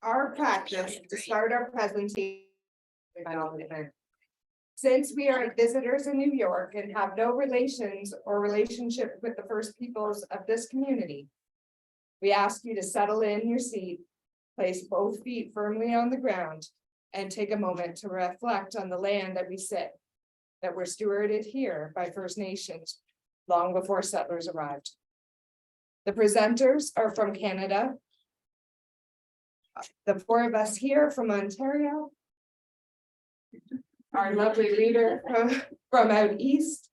our practice to start our presentation. Since we are visitors in New York and have no relations or relationship with the first peoples of this community, we ask you to settle in your seat, place both feet firmly on the ground, and take a moment to reflect on the land that we sit, that were stewarded here by First Nations long before settlers arrived. The presenters are from Canada. The four of us here from Ontario. Our lovely leader from out east.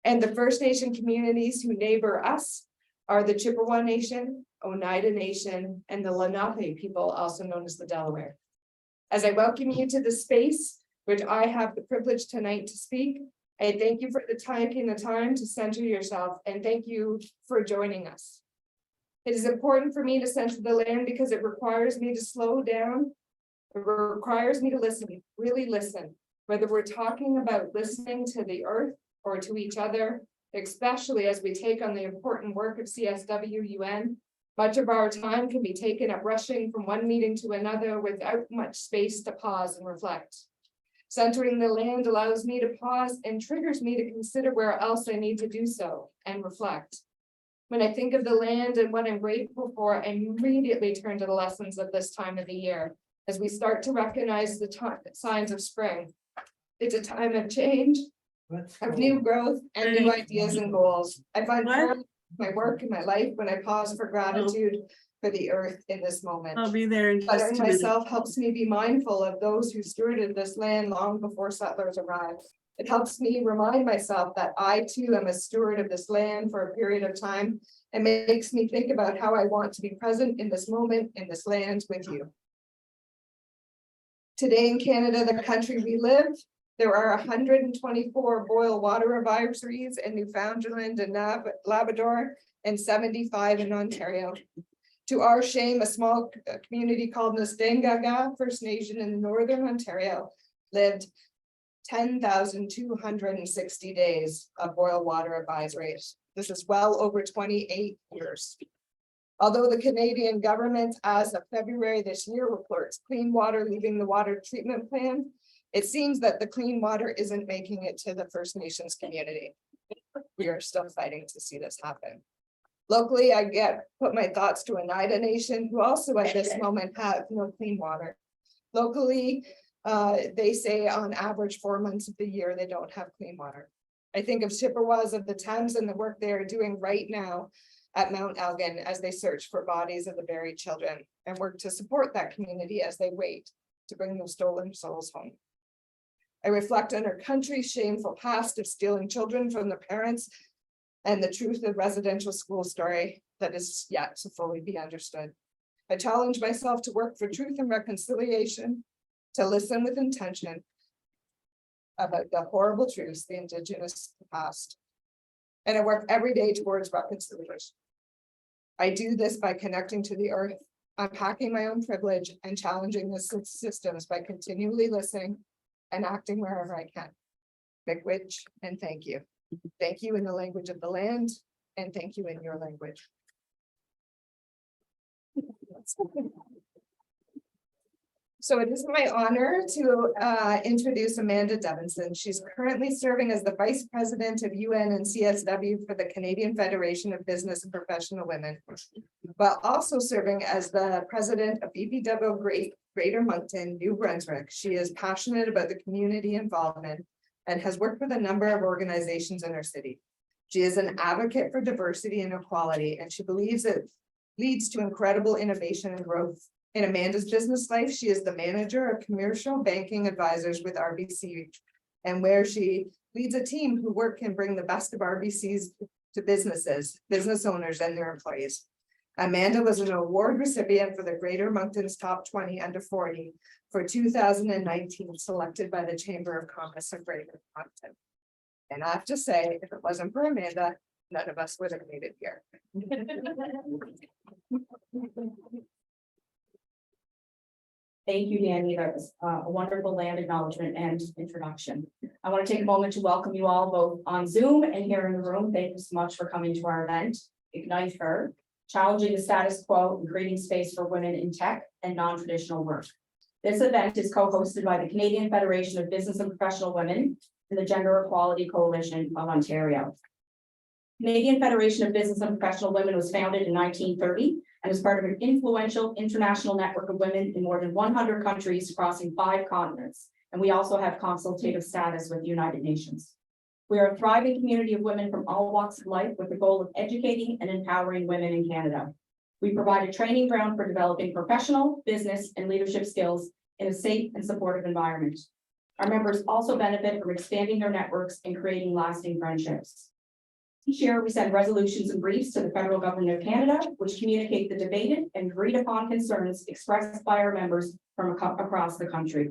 And the First Nation communities who neighbor us are the Chippewa Nation, Oneida Nation, and the Lenape people, also known as the Delaware. As I welcome you to the space, which I have the privilege tonight to speak, I thank you for taking the time to center yourself, and thank you for joining us. It is important for me to center the land because it requires me to slow down. It requires me to listen, really listen, whether we're talking about listening to the earth or to each other, especially as we take on the important work of CSW-UN. Much of our time can be taken up rushing from one meeting to another without much space to pause and reflect. Centering the land allows me to pause and triggers me to consider where else I need to do so and reflect. When I think of the land and what I'm grateful for, I immediately turn to the lessons of this time of the year as we start to recognize the signs of spring. It's a time of change, of new growth, and new ideas and goals. I find my work and my life when I pause for gratitude for the earth in this moment. I'll be there in just Buttering 2 minutes. myself helps me be mindful of those who stewarded this land long before settlers arrived. It helps me remind myself that I too am a steward of this land for a period of time, and makes me think about how I want to be present in this moment, in this land with you. Today in Canada, the country we live, there are 124 boil water advisories in Newfoundland and Labrador, and 75 in Ontario. To our shame, a small community called Nestenganga First Nation in Northern Ontario lived 10,260 days of boil water advisories. This is well over 28 years. Although the Canadian government, as of February this year, reports clean water leaving the water treatment plant, it seems that the clean water isn't making it to the First Nations community. We are still fighting to see this happen. Locally, I put my thoughts to Oneida Nation, who also at this moment have no clean water. Locally, they say on average 4 months of the year they don't have clean water. I think of Chippewas of the Thames and the work they are doing right now at Mount Elgin as they search for bodies of the buried children and work to support that community as they wait to bring those stolen souls home. I reflect on our country's shameful past of stealing children from their parents and the truth of residential school story that is yet to fully be understood. I challenge myself to work for truth and reconciliation, to listen with intention about the horrible truths the Indigenous past. And I work every day towards reconciliation. I do this by connecting to the earth, unpacking my own privilege, and challenging the systems by continually listening and acting wherever I can. Miigwech, and thank you. Thank you in the language of the land, and thank you in your language. So it is my honor to introduce Amanda Devinson. She's currently serving as the Vice President of UN and CSW for the Canadian Federation of Business and Professional Women, while also serving as the President of BBW Greater Moncton, New Brunswick. She is passionate about the community involvement and has worked with a number of organizations in her city. She is an advocate for diversity and equality, and she believes it leads to incredible innovation and growth. In Amanda's business life, she is the manager of commercial banking advisors with RBC, and where she leads a team who work and bring the best of RBCs to businesses, business owners, and their employees. Amanda was an award recipient for the Greater Moncton's Top 20 Under 40 for 2019, selected by the Chamber of Commerce of Greater Moncton. And I have to say, if it wasn't for Amanda, none of us would have made it here. Thank you, Danny. That was a wonderful land acknowledgement and introduction. I want to take a moment to welcome you all both on Zoom and here in the room. Thank you so much for coming to our event, igniteHER. challenging the status quo and creating space for women in tech and non-traditional work. This event is co-hosted by the Canadian Federation of Business and Professional Women and the Gender Equality Coalition of Ontario. Canadian Federation of Business and Professional Women was founded in 1930 and is part of an influential international network of women in more than 100 countries crossing 5 continents. And we also have consultative status with the United Nations. We are a thriving community of women from all walks of life with the goal of educating and empowering women in Canada. We provide a training ground for developing professional, business, and leadership skills in a safe and supportive environment. Our members also benefit from expanding their networks and creating lasting friendships. Each year, we send resolutions and briefs to the federal government of Canada, which communicate the debated and agreed upon concerns expressed by our members from across the country.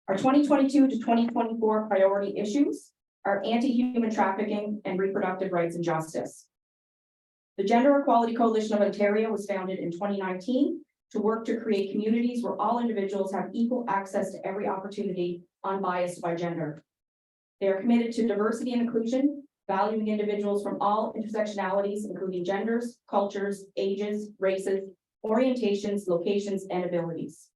Our 2022 to 2024 priority issues are anti-human trafficking and reproductive rights and justice. The Gender Equality Coalition of Ontario was founded in 2019 to work to create communities where all individuals have equal access to every opportunity, unbiased by gender. They are committed to diversity and inclusion, valuing individuals from all intersectionalities, including genders, cultures, ages, races, orientations, locations, and abilities.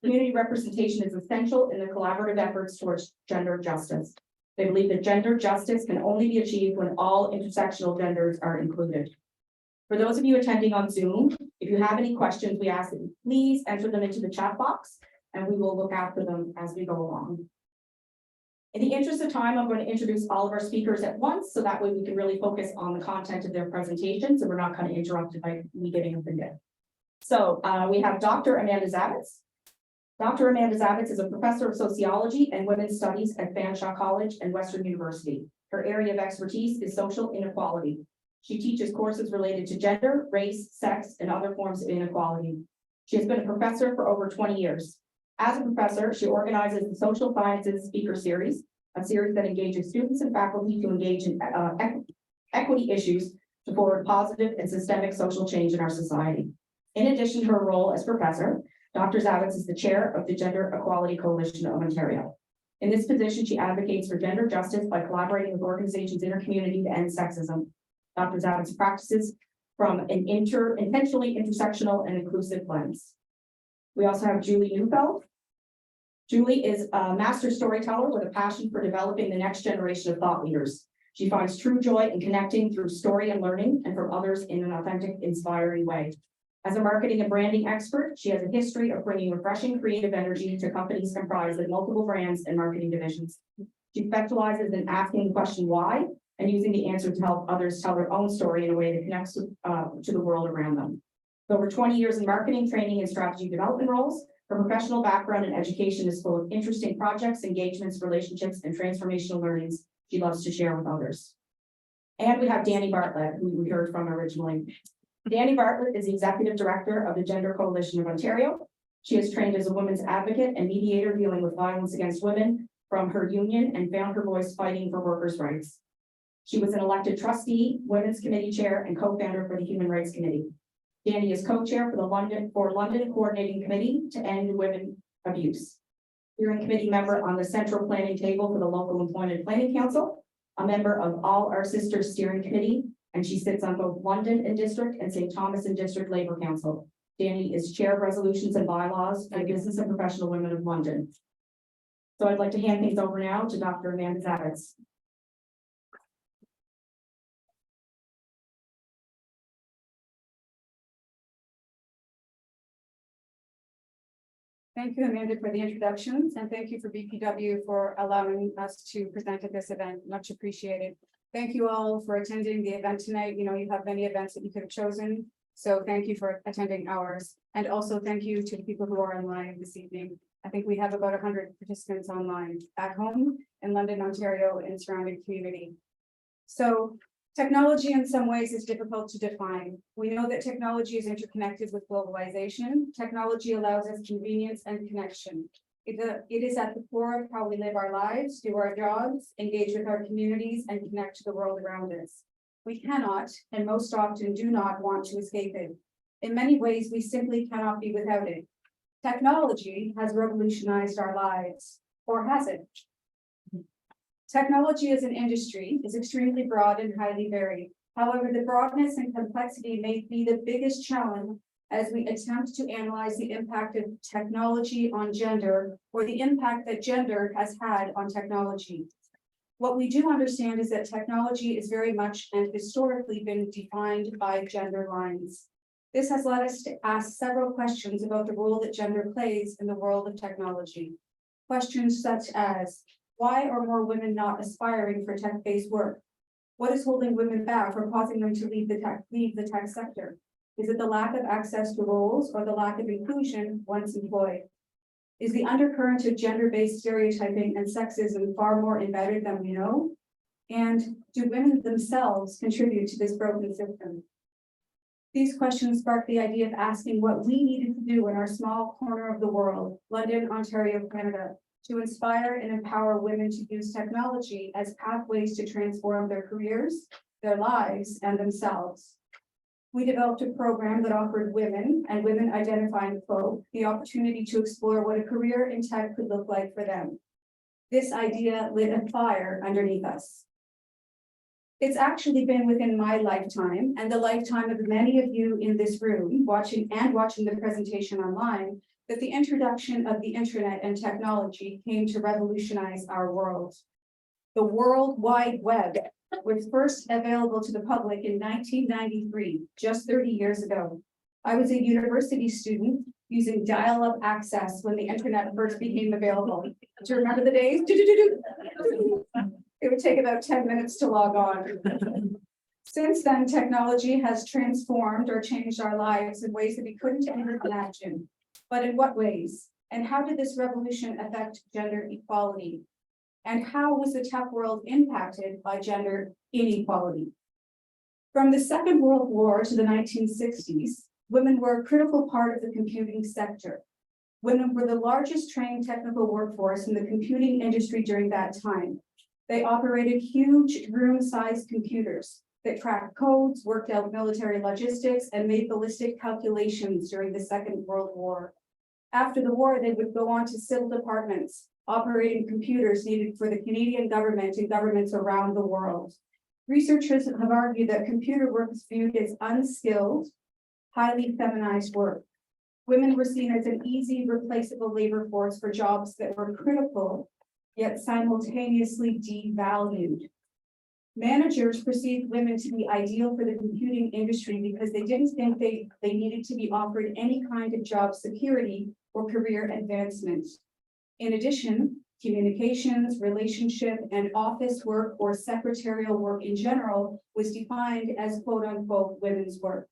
Community representation is essential in the collaborative efforts towards gender justice. They believe that gender justice can only be achieved when all intersectional genders are included. For those of you attending on Zoom, if you have any questions, we ask that you please enter them into the chat box and we will look after them as we go along. In the interest of time, I'm going to introduce all of our speakers at once, so that way we can really focus on the content of their presentations and we're not kind of interrupted by me getting up and down. So we have Dr. Amanda Zavitz. Dr. Amanda Zavitz is a professor of sociology and women's studies at Fanshawe College and Western University. Her area of expertise is social inequality. She teaches courses related to gender, race, sex, and other forms of inequality. She has been a professor for over 20 years. As a professor, she organizes the Social Sciences Speaker Series, a series that engages students and faculty to engage in equity issues to forward positive and systemic social change in our society. In addition to her role as professor, Dr. Zavitz is the chair of the Gender Equality Coalition of Ontario. In this position, she advocates for gender justice by collaborating with organizations in her community to end sexism. Dr. Zavitz practices from an intentionally intersectional and inclusive lens. We also have Julie Neufeld. Julie is a master storyteller with a passion for developing the next generation of thought leaders. She finds true joy in connecting through story and learning and from others in an authentic, inspiring way. As a marketing and branding expert, she has a history of bringing refreshing creative energy to companies comprised of multiple brands and marketing divisions. She specializes in asking the question why and using the answer to help others tell their own story in a way that connects to the world around them. With over 20 years in marketing, training, and strategy development roles, her professional background in education is full of interesting projects, engagements, relationships, and transformational learnings she loves to share with others. And we have Danny Bartlett, who we heard from originally. Danny Bartlett is the Executive Director of the Gender Coalition of Ontario. She is trained as a women's advocate and mediator dealing with violence against women from her union and found her voice fighting for workers' rights. She was an elected trustee, Women's Committee Chair, and co-founder for the Human Rights Committee. Danny is co-chair for the London Coordinating Committee to End Women Abuse. Steering committee member on the Central Planning Table for the Local Employment Planning Council, a member of All Our Sisters Steering Committee, and she sits on both London and District and St. Thomas and District Labour Council. Danny is chair of resolutions and bylaws for the Business and Professional Women of London. So I'd like to hand things over now to Dr. Amanda Zavitz. Thank you, Amanda, for the introductions, and thank you for BPW for allowing us to present at this event. Much appreciated. Thank you all for attending the event tonight. You know, you have many events that you could have chosen, so thank you for attending ours. And also thank you to the people who are online this evening. I think we have about 100 participants online at home in London, Ontario, and surrounding community. So technology in some ways is difficult to define. We know that technology is interconnected with globalization. Technology allows us convenience and connection. It is at the core of how we live our lives, do our jobs, engage with our communities, and connect to the world around us. We cannot, and most often do not want to escape it. In many ways, we simply cannot be without it. Technology has revolutionized our lives, or has it? Technology as an industry is extremely broad and highly varied. However, the broadness and complexity may be the biggest challenge as we attempt to analyze the impact of technology on gender or the impact that gender has had on technology. What we do understand is that technology is very much and historically been defined by gender lines. This has led us to ask several questions about the role that gender plays in the world of technology. Questions such as, why are more women not aspiring for tech-based work? What is holding women back or causing them to leave the tech sector? Is it the lack of access to roles or the lack of inclusion once employed? Is the undercurrent of gender-based stereotyping and sexism far more embedded than we know? And do women themselves contribute to this broken system? These questions sparked the idea of asking what we needed to do in our small corner of the world, London, Ontario, Canada, to inspire and empower women to use technology as pathways to transform their careers, their lives, and themselves. We developed a program that offered women and women identifying folk the opportunity to explore what a career in tech could look like for them. This idea lit a fire underneath us. It's actually been within my lifetime and the lifetime of many of you in this room watching the presentation online that the introduction of the internet and technology came to revolutionize our world. The World Wide Web was first available to the public in 1993, just 30 years ago. I was a university student using dial-up access when the internet first became available. Do you remember the days? It would take about 10 minutes to log on. Since then, technology has transformed or changed our lives in ways that we couldn't ever imagine. But in what ways? And how did this revolution affect gender equality? And how was the tech world impacted by gender inequality? From the Second World War to the 1960s, women were a critical part of the computing sector. Women were the largest trained technical workforce in the computing industry during that time. They operated huge room-sized computers that cracked codes, worked out military logistics, and made ballistic calculations during the Second World War. After the war, they would go on to civil departments, operating computers needed for the Canadian government and governments around the world. Researchers have argued that computer work is viewed as unskilled, highly feminized work. Women were seen as an easy, replaceable labor force for jobs that were critical, yet simultaneously devalued. Managers perceived women to be ideal for the computing industry because they didn't think they needed to be offered any kind of job security or career advancement. In addition, communications, relationship, and office work or secretarial work in general was defined as quote unquote women's work.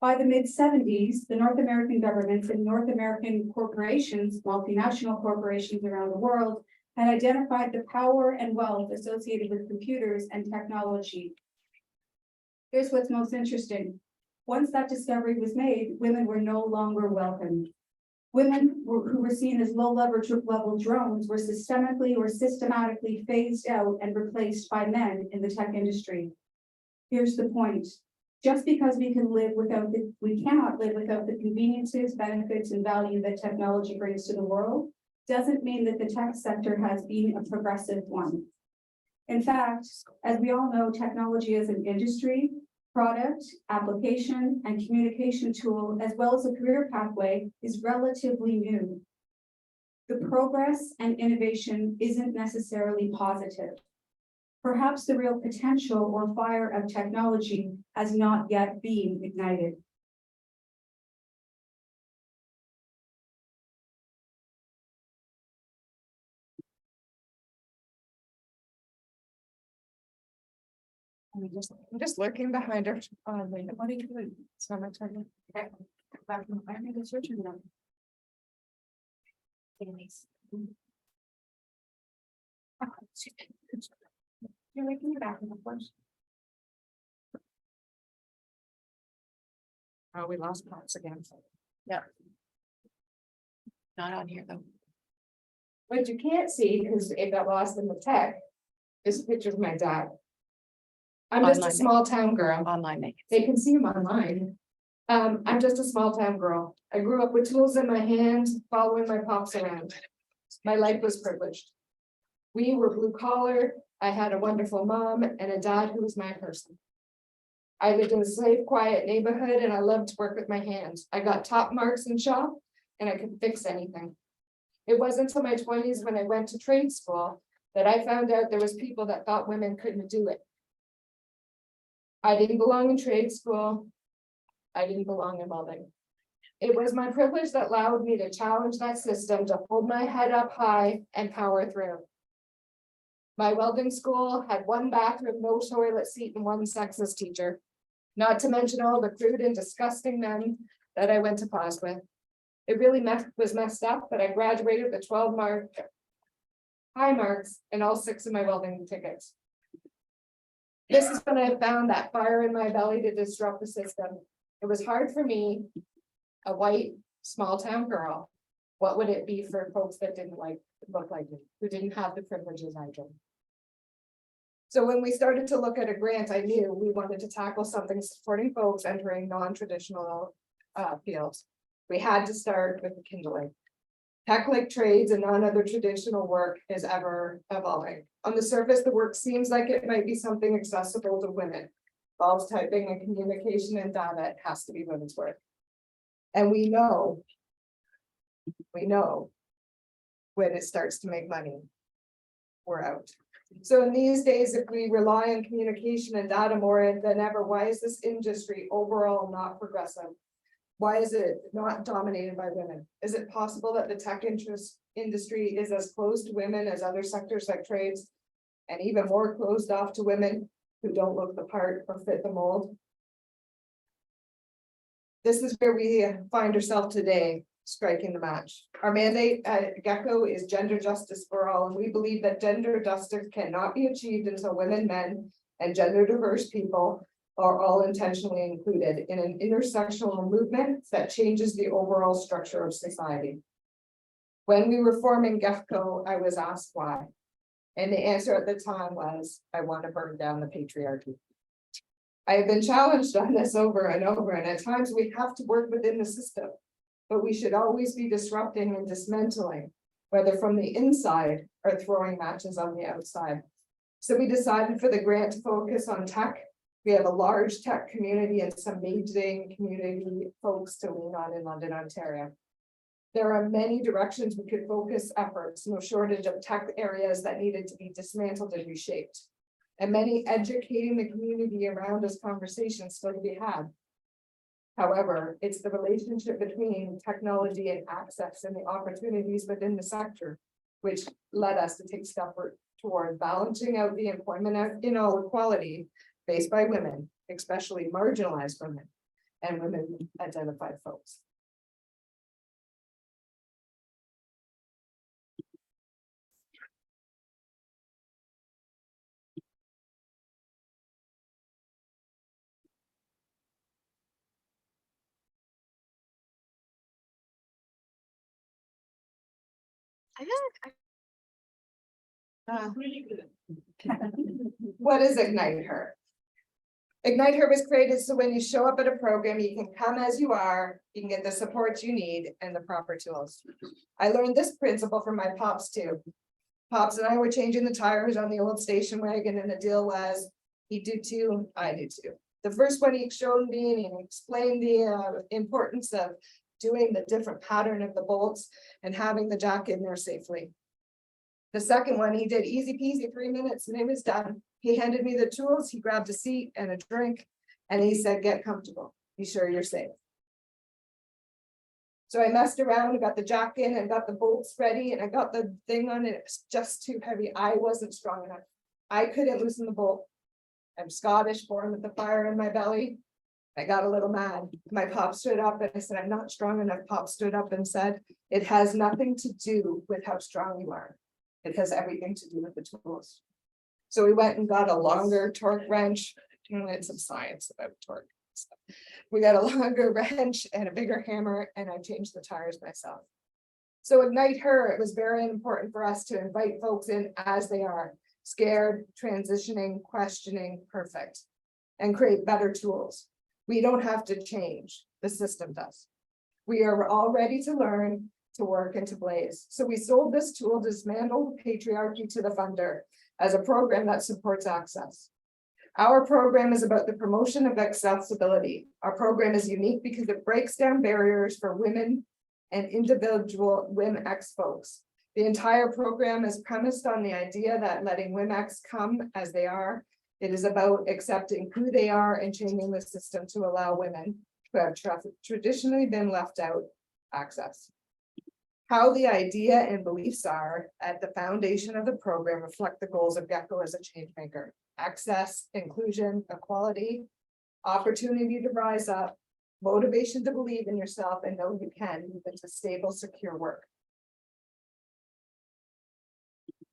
By the mid-70s, the North American governments and North American corporations, multinational corporations around the world, had identified the power and wealth associated with computers and technology. Here's what's most interesting. Once that discovery was made, women were no longer welcomed. Women who were seen as low-level drones were systemically or systematically phased out and replaced by men in the tech industry. Here's the point. Just because we cannot live without the conveniences, benefits, and value that technology brings to the world, doesn't mean that the tech sector has been a progressive one. In fact, as we all know, technology as an industry, product, application, and communication tool, as well as a career pathway, is relatively new. The progress and innovation isn't necessarily positive. Perhaps the real potential or fire of technology has not yet been ignited. I'm just lurking behind her. Oh, wait, what are you doing? It's not my turn. Okay. Back from my searching them. You're making me back in the course. Oh, we lost parts again. Yeah. Not on here though. What you can't see, because it got lost in the tech, is a picture of my dad. I'm just a small town girl. Online. They can see him online. I'm just a small town girl. I grew up with tools in my hand, following my pops around. My life was privileged. We were blue collar. I had a wonderful mom and a dad who was my person. I lived in a safe, quiet neighborhood and I loved to work with my hands. I got top marks in shop and I could fix anything. It wasn't until my 20s when I went to trade school that I found out there was people that thought women couldn't do it. I didn't belong in trade school. I didn't belong in welding. It was my privilege that allowed me to challenge that system, to hold my head up high and power through. My welding school had one bathroom, no toilet seat, and one sexist teacher. Not to mention all the crude and disgusting men that I went to class with. It really was messed up, but I graduated with 12 high marks and all 6 of my welding tickets. This is when I found that fire in my belly to disrupt the system. It was hard for me, a white, small town girl. What would it be for folks that didn't look like me, who didn't have the privileges I did? So when we started to look at a grant, I knew we wanted to tackle something supporting folks entering non-traditional fields. We had to start with the kindling. Tech-like trades and non-other traditional work is ever evolving. On the surface, the work seems like it might be something accessible to women. Involves typing and communication and data, it has to be women's work. And we know when it starts to make money, we're out. So in these days, if we rely on communication and data more than ever, why is this industry overall not progressive? Why is it not dominated by women? Is it possible that the tech industry is as closed to women as other sectors like trades, and even more closed off to women who don't look the part or fit the mold? This is where we find ourselves today, striking the match. Our mandate at Gecko is gender justice for all, and we believe that gender justice cannot be achieved until women, men, and gender diverse people are all intentionally included in an intersectional movement that changes the overall structure of society. When we were forming Gecko, I was asked why. And the answer at the time was, I want to burn down the patriarchy. I have been challenged on this over and over, and at times we have to work within the system, but we should always be disrupting and dismantling, whether from the inside or throwing matches on the outside. So we decided for the grant to focus on tech. We have a large tech community and some amazing community folks to lean on in London, Ontario. There are many directions we could focus efforts, no shortage of tech areas that needed to be dismantled and reshaped. And many educating the community around us conversations still to be had. However, it's the relationship between technology and access and the opportunities within the sector, which led us to take steps toward balancing out the employment inequality faced by women, especially marginalized women and women identified folks. What is igniteHER? igniteHER was created so when you show up at a program, you can come as you are, you can get the support you need and the proper tools. I learned this principle from my pops too. Pops and I were changing the tires on the old station wagon, and the deal was, he'd do two, I do two. The first one he showed me and he explained the importance of doing the different pattern of the bolts and having the jack in there safely. The second one he did easy peasy, 3 minutes and it was done. He handed me the tools, he grabbed a seat and a drink, and he said, get comfortable, be sure you're safe. So I messed around and got the jack in and got the bolts ready and I got the thing on it. It's just too heavy. I wasn't strong enough. I couldn't loosen the bolt. I'm Scottish, born with the fire in my belly. I got a little mad. My pop stood up and I said, I'm not strong enough. Pop stood up and said, it has nothing to do with how strong you are. It has everything to do with the tools. So we went and got a longer torque wrench. It's some science about torque. We got a longer wrench and a bigger hammer, and I changed the tires myself. So igniteHER, it was very important for us to invite folks in as they are, scared, transitioning, questioning, perfect, and create better tools. We don't have to change, the system does. We are all ready to learn, to work, and to blaze. So we sold this tool, Dismantle Patriarchy, to the funder as a program that supports access. Our program is about the promotion of accessibility. Our program is unique because it breaks down barriers for women and individual WomXn folks. The entire program is premised on the idea that letting WomXn come as they are. It is about accepting who they are and changing the system to allow women who have traditionally been left out access. How the idea and beliefs are at the foundation of the program reflect the goals of Gecko as a change maker. Access, inclusion, equality, opportunity to rise up, motivation to believe in yourself and know you can move into stable, secure work.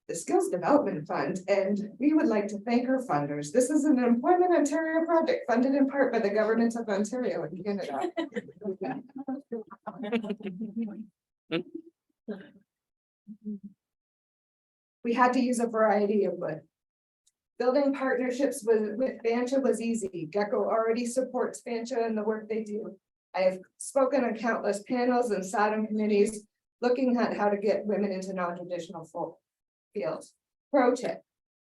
The Skills Development Fund, and we would like to thank our funders. This is an Employment Ontario project funded in part by the government of Ontario and Canada. We had to use a variety of wood. Building partnerships with Fancha was easy. Gecko already supports Fancha and the work they do. I have spoken on countless panels and sat on committees looking at how to get women into non-traditional fields. Pro tip,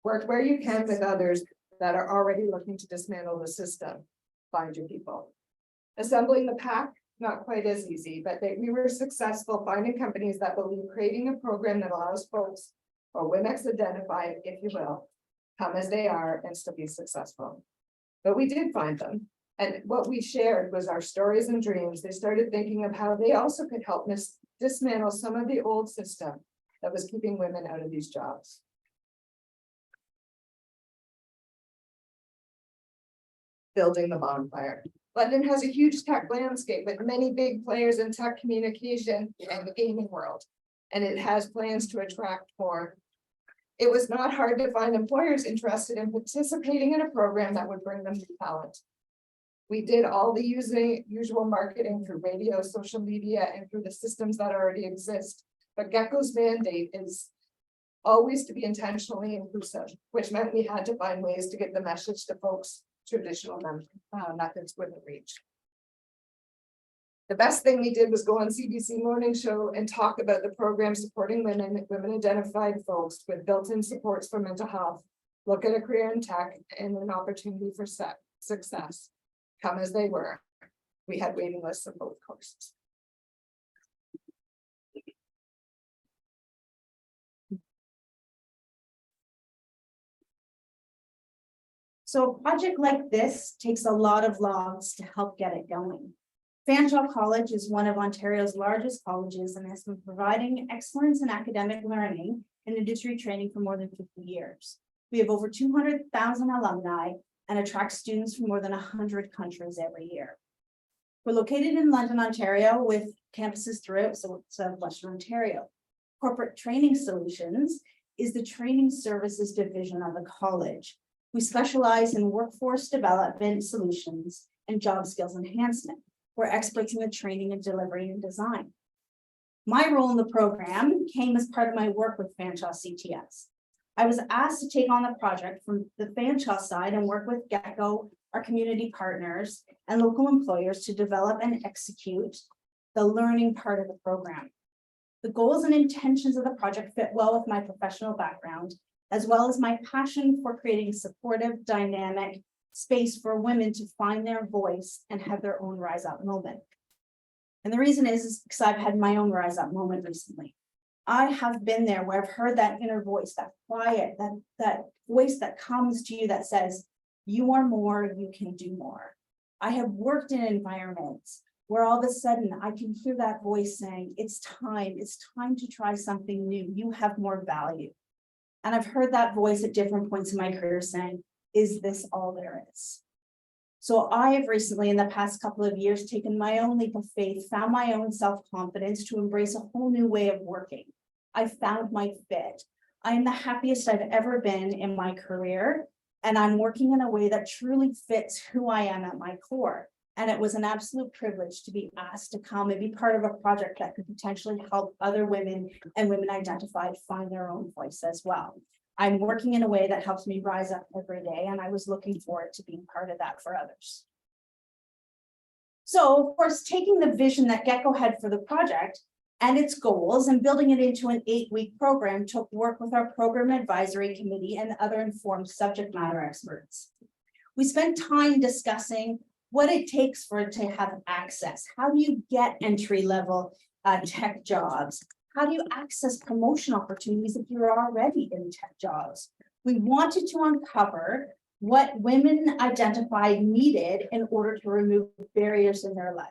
work where you can with others that are already looking to dismantle the system. Find your people. Assembling the pack, not quite as easy, but we were successful finding companies that believe creating a program that allows folks or WomXn identified, if you will, come as they are and still be successful. But we did find them. And what we shared was our stories and dreams. They started thinking of how they also could help dismantle some of the old system that was keeping women out of these jobs. Building the bonfire. London has a huge tech landscape with many big players in tech communication and the gaming world, and it has plans to attract more. It was not hard to find employers interested in participating in a program that would bring them new talent. We did all the usual marketing through radio, social media, and through the systems that already exist. But Gecko's mandate is always to be intentionally inclusive, which meant we had to find ways to get the message to folks traditional methods wouldn't reach. The best thing we did was go on CBC Morning Show and talk about the program supporting women identified folks with built-in supports for mental health, look at a career in tech and an opportunity for success. Come as they were. We had waiting lists of both courses. So a project like this takes a lot of logs to help get it going. Fanshawe College is one of Ontario's largest colleges and has been providing excellence in academic learning and industry training for more than 50 years. We have over 200,000 alumni and attract students from more than 100 countries every year. We're located in London, Ontario, with campuses throughout Western Ontario. Corporate Training Solutions is the training services division of the college. We specialize in workforce development solutions and job skills enhancement. We're experts in the training and delivery and design. My role in the program came as part of my work with Fanshawe CTS. I was asked to take on the project from the Fanshawe side and work with Gecko, our community partners, and local employers to develop and execute the learning part of the program. The goals and intentions of the project fit well with my professional background, as well as my passion for creating a supportive, dynamic space for women to find their voice and have their own rise up moment. And the reason is because I've had my own rise up moment recently. I have been there where I've heard that inner voice, that quiet, that voice that comes to you that says, you are more, you can do more. I have worked in environments where all of a sudden I can hear that voice saying, it's time to try something new. You have more value. And I've heard that voice at different points in my career saying, is this all there is? So I have recently, in the past couple of years, taken my own leap of faith, found my own self-confidence to embrace a whole new way of working. I found my fit. I am the happiest I've ever been in my career, and I'm working in a way that truly fits who I am at my core. And it was an absolute privilege to be asked to come and be part of a project that could potentially help other women and women identified find their own voice as well. I'm working in a way that helps me rise up every day, and I was looking forward to being part of that for others. So, of course, taking the vision that Gecko had for the project and its goals and building it into an 8-week program took work with our program advisory committee and other informed subject matter experts. We spent time discussing what it takes for it to have access. How do you get entry-level tech jobs? How do you access promotion opportunities if you're already in tech jobs? We wanted to uncover what women identified needed in order to remove barriers in their life.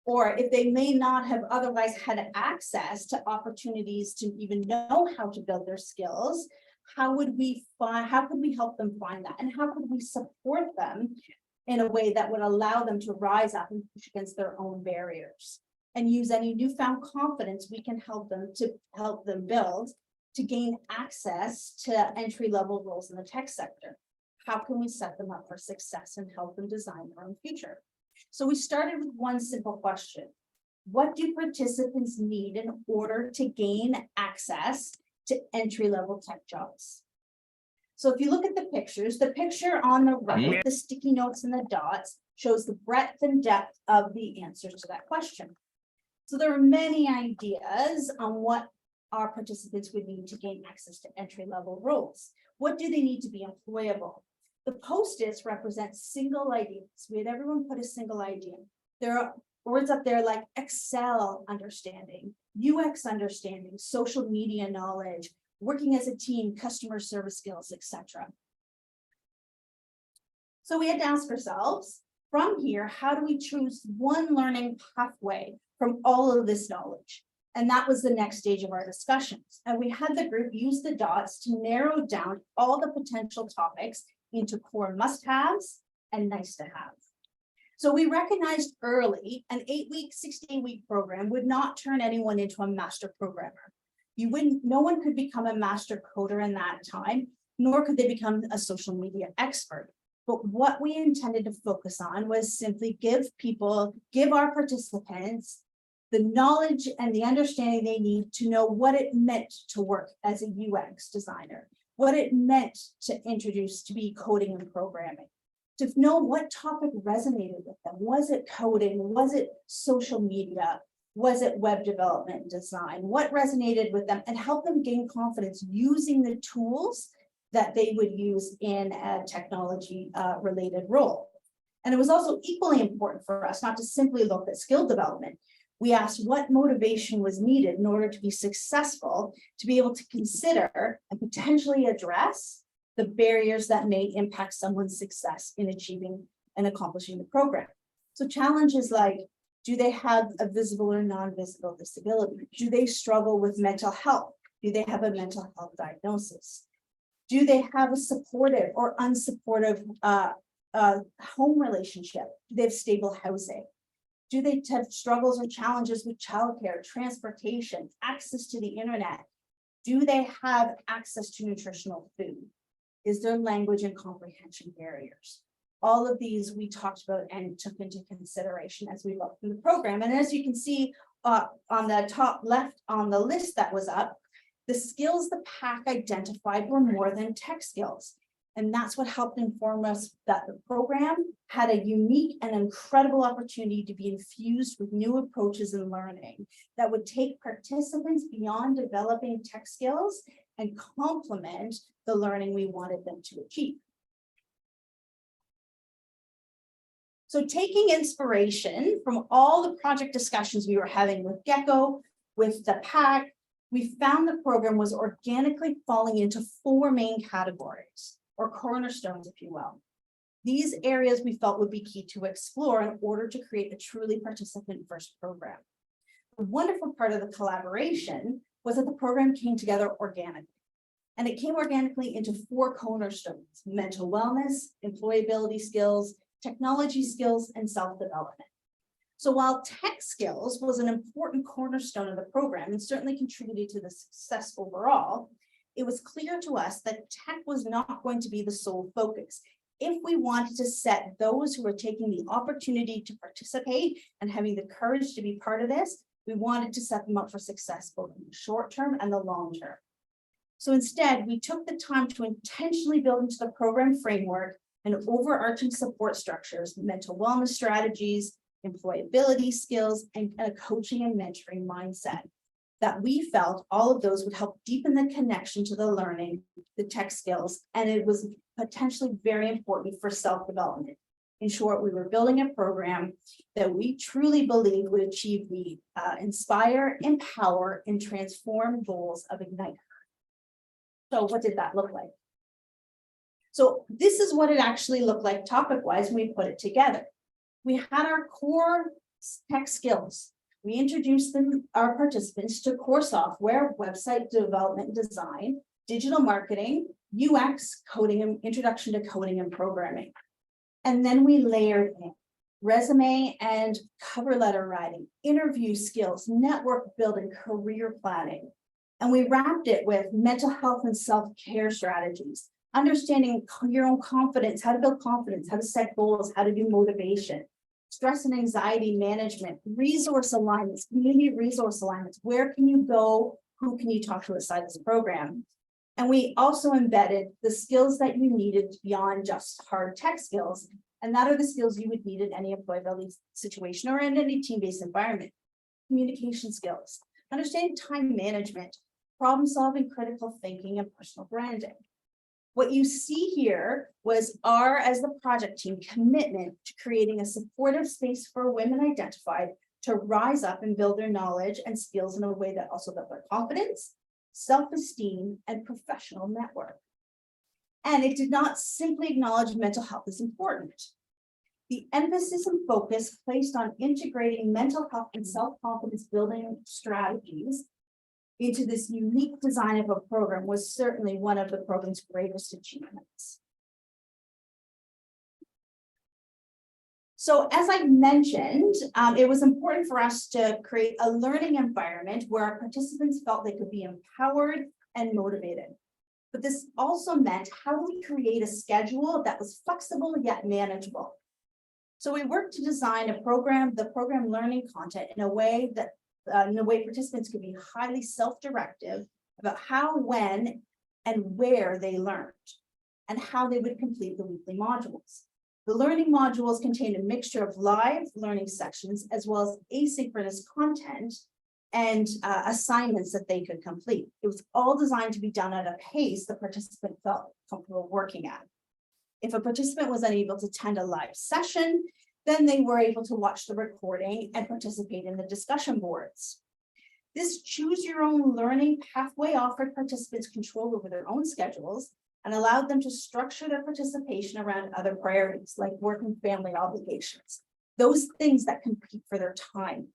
Or if they may not have otherwise had access to opportunities to even know how to build their skills, how could we help them find that? And how could we support them in a way that would allow them to rise up and push against their own barriers and use any newfound confidence we can help them build to gain access to entry-level roles in the tech sector? How can we set them up for success and help them design their own future? So we started with one simple question. What do participants need in order to gain access to entry-level tech jobs? So if you look at the pictures, the picture on the right, the sticky notes and the dots, shows the breadth and depth of the answers to that question. So there are many ideas on what our participants would need to gain access to entry-level roles. What do they need to be employable? The Post-its represent single ideas. We had everyone put a single idea. There are words up there like Excel understanding, UX understanding, social media knowledge, working as a team, customer service skills, etc. So we had to ask ourselves, from here, how do we choose one learning pathway from all of this knowledge? And that was the next stage of our discussions. And we had the group use the dots to narrow down all the potential topics into core must-haves and nice-to-have. So we recognized early an 8-week, 16-week program would not turn anyone into a master programmer. No one could become a master coder in that time, nor could they become a social media expert. But what we intended to focus on was simply give our participants the knowledge and the understanding they need to know what it meant to work as a UX designer, what it meant to be coding and programming, to know what topic resonated with them. Was it coding? Was it social media? Was it web development and design? What resonated with them, and help them gain confidence using the tools that they would use in a technology related role. And it was also equally important for us not to simply look at skill development. We asked what motivation was needed in order to be successful, to be able to consider and potentially address the barriers that may impact someone's success in achieving and accomplishing the program. So challenges like, do they have a visible or non-visible disability? Do they struggle with mental health? Do they have a mental health diagnosis? Do they have a supportive or unsupportive home relationship? Do they have stable housing? Do they have struggles or challenges with childcare, transportation, access to the internet? Do they have access to nutritional food? Is there language and comprehension barriers? All of these we talked about and took into consideration as we looked through the program. And as you can see on the top left on the list that was up, the skills the pack identified were more than tech skills. And that's what helped inform us that the program had a unique and incredible opportunity to be infused with new approaches in learning that would take participants beyond developing tech skills and complement the learning we wanted them to achieve. So taking inspiration from all the project discussions we were having with Gecko, with the pack, we found the program was organically falling into 4 main categories, or cornerstones, if you will. These areas we felt would be key to explore in order to create a truly participant-first program. The wonderful part of the collaboration was that the program came together organically. And it came organically into 4 cornerstones: mental wellness, employability skills, technology skills, and self-development. So while tech skills was an important cornerstone of the program and certainly contributed to the success overall, it was clear to us that tech was not going to be the sole focus. If we wanted to set those who were taking the opportunity to participate and having the courage to be part of this, we wanted to set them up for success both in the short term and the long term. So instead, we took the time to intentionally build into the program framework and overarching support structures, mental wellness strategies, employability skills, and a coaching and mentoring mindset that we felt all of those would help deepen the connection to the learning, the tech skills, and it was potentially very important for self-development. In short, we were building a program that we truly believe would achieve the inspire, empower, and transform goals of igniteHER. So what did that look like? So this is what it actually looked like topic-wise when we put it together. We had our core tech skills. We introduced our participants to core software, website development and design, digital marketing, UX, coding, and introduction to coding and programming. And then we layered in resume and cover letter writing, interview skills, network building, career planning. And we wrapped it with mental health and self-care strategies, understanding your own confidence, how to build confidence, how to set goals, how to do motivation, stress and anxiety management, resource alignments, community resource alignments. Where can you go? Who can you talk to inside this program? And we also embedded the skills that you needed beyond just hard tech skills. And that are the skills you would need in any employability situation or in any team-based environment. Communication skills, understanding time management, problem solving, critical thinking, and personal branding. What you see here was our, as the project team, commitment to creating a supportive space for women identified to rise up and build their knowledge and skills in a way that also built their confidence, self-esteem, and professional network. And it did not simply acknowledge mental health is important. The emphasis and focus placed on integrating mental health and self-confidence building strategies into this unique design of a program was certainly one of the program's greatest achievements. So as I mentioned, it was important for us to create a learning environment where our participants felt they could be empowered and motivated. But this also meant, how do we create a schedule that was flexible yet manageable? So we worked to design the program learning content in a way that participants could be highly self-directive about how, when, and where they learned, and how they would complete the weekly modules. The learning modules contained a mixture of live learning sections as well as asynchronous content and assignments that they could complete. It was all designed to be done at a pace the participant felt comfortable working at. If a participant was unable to attend a live session, then they were able to watch the recording and participate in the discussion boards. This choose your own learning pathway offered participants control over their own schedules and allowed them to structure their participation around other priorities like work and family obligations, those things that compete for their time.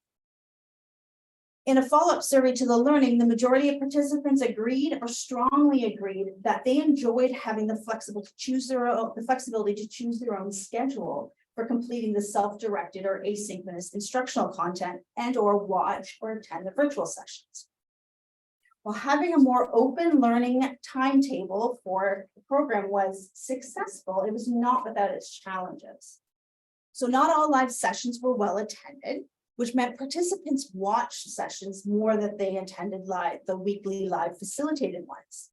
In a follow-up survey to the learning, the majority of participants agreed or strongly agreed that they enjoyed having the flexibility to choose their own schedule for completing the self-directed or asynchronous instructional content and or watch or attend the virtual sessions. While having a more open learning timetable for the program was successful, it was not without its challenges. So not all live sessions were well attended, which meant participants watched sessions more than they attended the weekly live facilitated ones.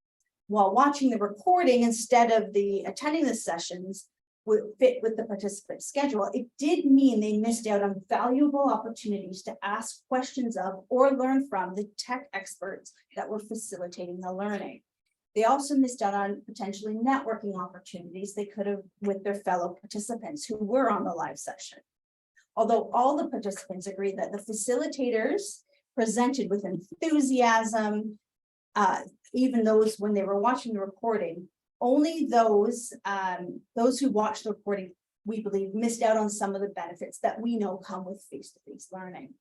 While watching the recording instead of attending the sessions would fit with the participant schedule, it did mean they missed out on valuable opportunities to ask questions of or learn from the tech experts that were facilitating the learning. They also missed out on potentially networking opportunities they could have with their fellow participants who were on the live session. Although all the participants agreed that the facilitators presented with enthusiasm, even those when they were watching the recording, only those who watched the recording, we believe, missed out on some of the benefits that we know come with face-to-face learning.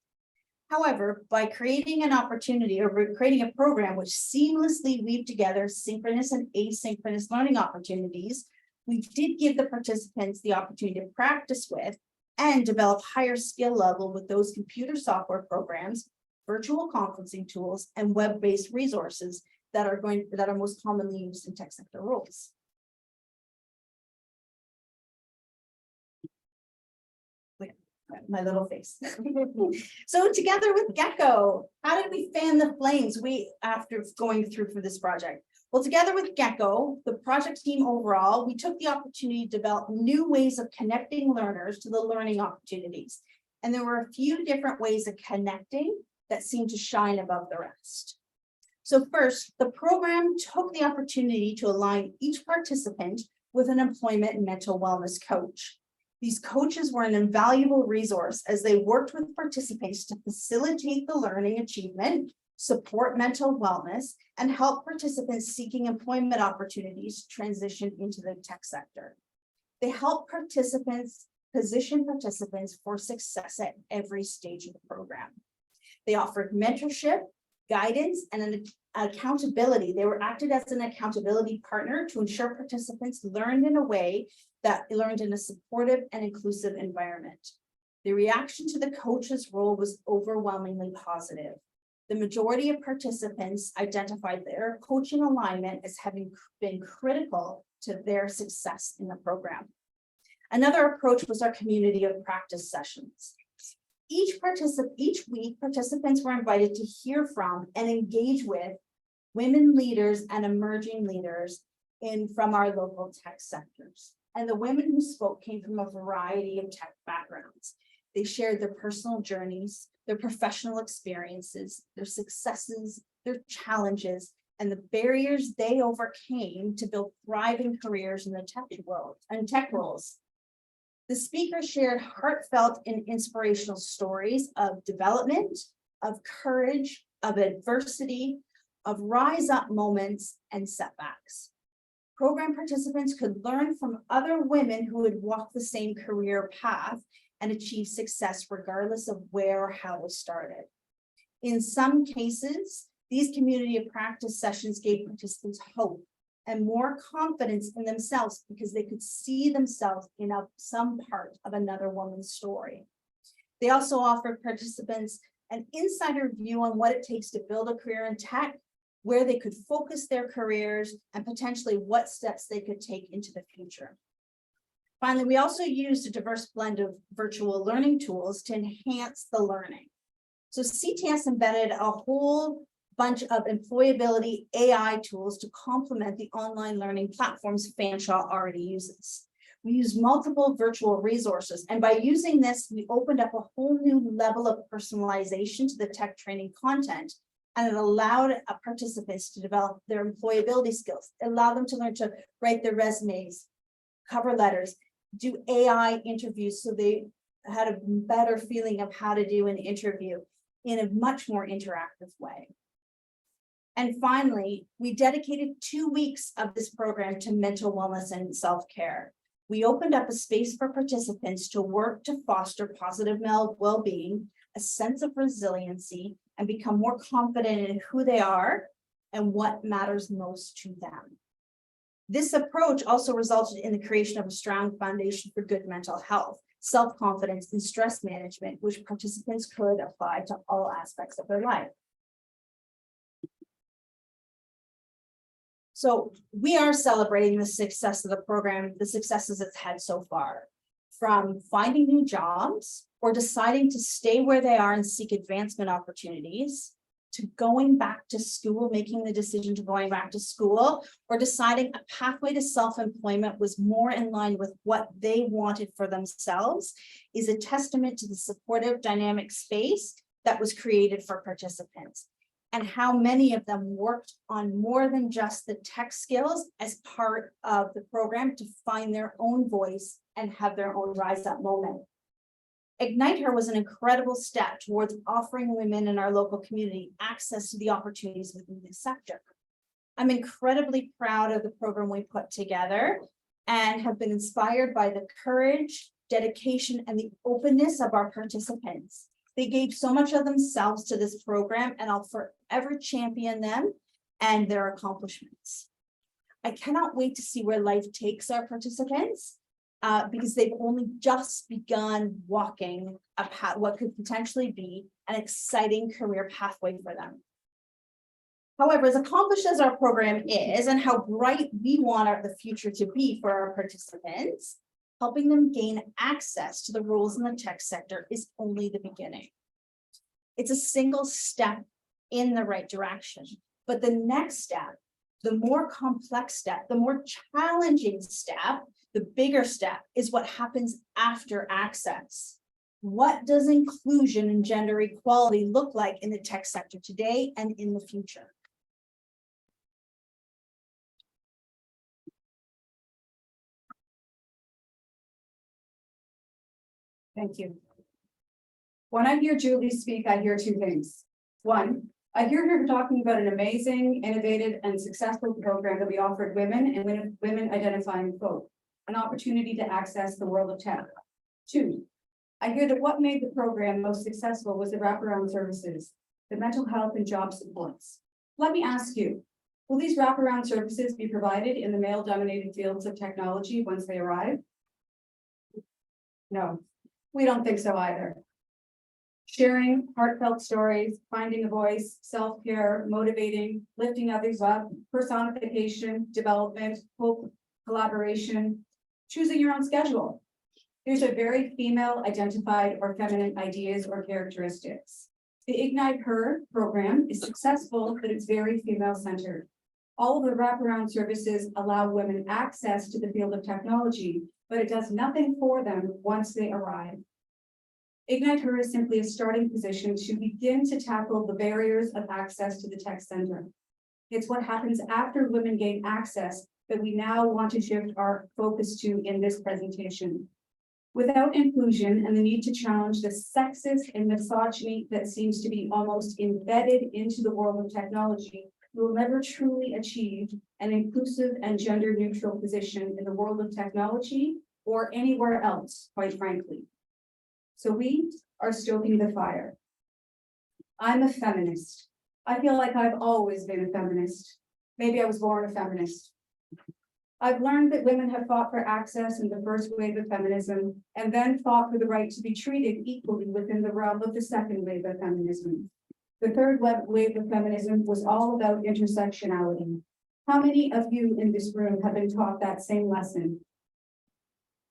However, by creating an opportunity or creating a program which seamlessly weaved together synchronous and asynchronous learning opportunities, we did give the participants the opportunity to practice with and develop higher skill level with those computer software programs, virtual conferencing tools, and web-based resources that are most commonly used in tech sector roles. My little face. So together with Gecko, how did we fan the flames after going through for this project? Well, together with Gecko, the project team overall, we took the opportunity to develop new ways of connecting learners to the learning opportunities. And there were a few different ways of connecting that seemed to shine above the rest. So first, the program took the opportunity to align each participant with an employment and mental wellness coach. These coaches were an invaluable resource as they worked with participants to facilitate the learning achievement, support mental wellness, and help participants seeking employment opportunities transition into the tech sector. They help position participants for success at every stage of the program. They offered mentorship, guidance, and an accountability. They were acted as an accountability partner to ensure participants learned in a way that learned in a supportive and inclusive environment. The reaction to the coach's role was overwhelmingly positive. The majority of participants identified their coaching alignment as having been critical to their success in the program. Another approach was our community of practice sessions. Each week, participants were invited to hear from and engage with women leaders and emerging leaders from our local tech sectors. And the women who spoke came from a variety of tech backgrounds. They shared their personal journeys, their professional experiences, their successes, their challenges, and the barriers they overcame to build thriving careers in the tech world and tech roles. The speakers shared heartfelt and inspirational stories of development, of courage, of adversity, of rise up moments and setbacks. Program participants could learn from other women who had walked the same career path and achieve success regardless of where or how they started. In some cases, these community of practice sessions gave participants hope and more confidence in themselves because they could see themselves in some part of another woman's story. They also offered participants an insider view on what it takes to build a career in tech, where they could focus their careers, and potentially what steps they could take into the future. Finally, we also used a diverse blend of virtual learning tools to enhance the learning. So CTS embedded a whole bunch of employability AI tools to complement the online learning platforms Fanshawe already uses. We use multiple virtual resources, and by using this, we opened up a whole new level of personalization to the tech training content, and it allowed participants to develop their employability skills. It allowed them to learn to write their resumes, cover letters, do AI interviews, so they had a better feeling of how to do an interview in a much more interactive way. And finally, we dedicated 2 weeks of this program to mental wellness and self-care. We opened up a space for participants to work to foster positive well-being, a sense of resiliency, and become more confident in who they are and what matters most to them. This approach also resulted in the creation of a strong foundation for good mental health, self-confidence, and stress management, which participants could apply to all aspects of their life. So we are celebrating the success of the program, the successes it's had so far, from finding new jobs or deciding to stay where they are and seek advancement opportunities, to going back to school, making the decision to going back to school, or deciding a pathway to self-employment was more in line with what they wanted for themselves, is a testament to the supportive dynamic space that was created for participants, and how many of them worked on more than just the tech skills as part of the program to find their own voice and have their own rise up moment. igniteHER was an incredible step towards offering women in our local community access to the opportunities within this sector. I'm incredibly proud of the program we put together and have been inspired by the courage, dedication, and the openness of our participants. They gave so much of themselves to this program, and I'll forever champion them and their accomplishments. I cannot wait to see where life takes our participants because they've only just begun walking a path, what could potentially be an exciting career pathway for them. However, as accomplished as our program is and how bright we want the future to be for our participants, helping them gain access to the roles in the tech sector is only the beginning. It's a single step in the right direction, but the next step, the more complex step, the more challenging step, the bigger step is what happens after access. What does inclusion and gender equality look like in the tech sector today and in the future? Thank you. When I hear Julie speak, I hear two things. One, I hear her talking about an amazing, innovative, and successful program that we offered women and women identifying folk, an opportunity to access the world of tech. Two, I hear that what made the program most successful was the wraparound services, the mental health and job supports. Let me ask you, will these wraparound services be provided in the male-dominated fields of technology once they arrive? No, we don't think so either. Sharing heartfelt stories, finding a voice, self-care, motivating, lifting others up, personification, development, hope, collaboration, choosing your own schedule. These are very female identified or feminine ideas or characteristics. The igniteHER program is successful, but it's very female centered. All of the wraparound services allow women access to the field of technology, but it does nothing for them once they arrive. igniteHER is simply a starting position to begin to tackle the barriers of access to the tech center. It's what happens after women gain access that we now want to shift our focus to in this presentation. Without inclusion and the need to challenge the sexist and misogyny that seems to be almost embedded into the world of technology, we will never truly achieve an inclusive and gender neutral position in the world of technology or anywhere else, quite frankly. So we are stoking the fire. I'm a feminist. I feel like I've always been a feminist. Maybe I was born a feminist. I've learned that women have fought for access in the first wave of feminism and then fought for the right to be treated equally within the realm of the second wave of feminism. The third wave of feminism was all about intersectionality. How many of you in this room have been taught that same lesson?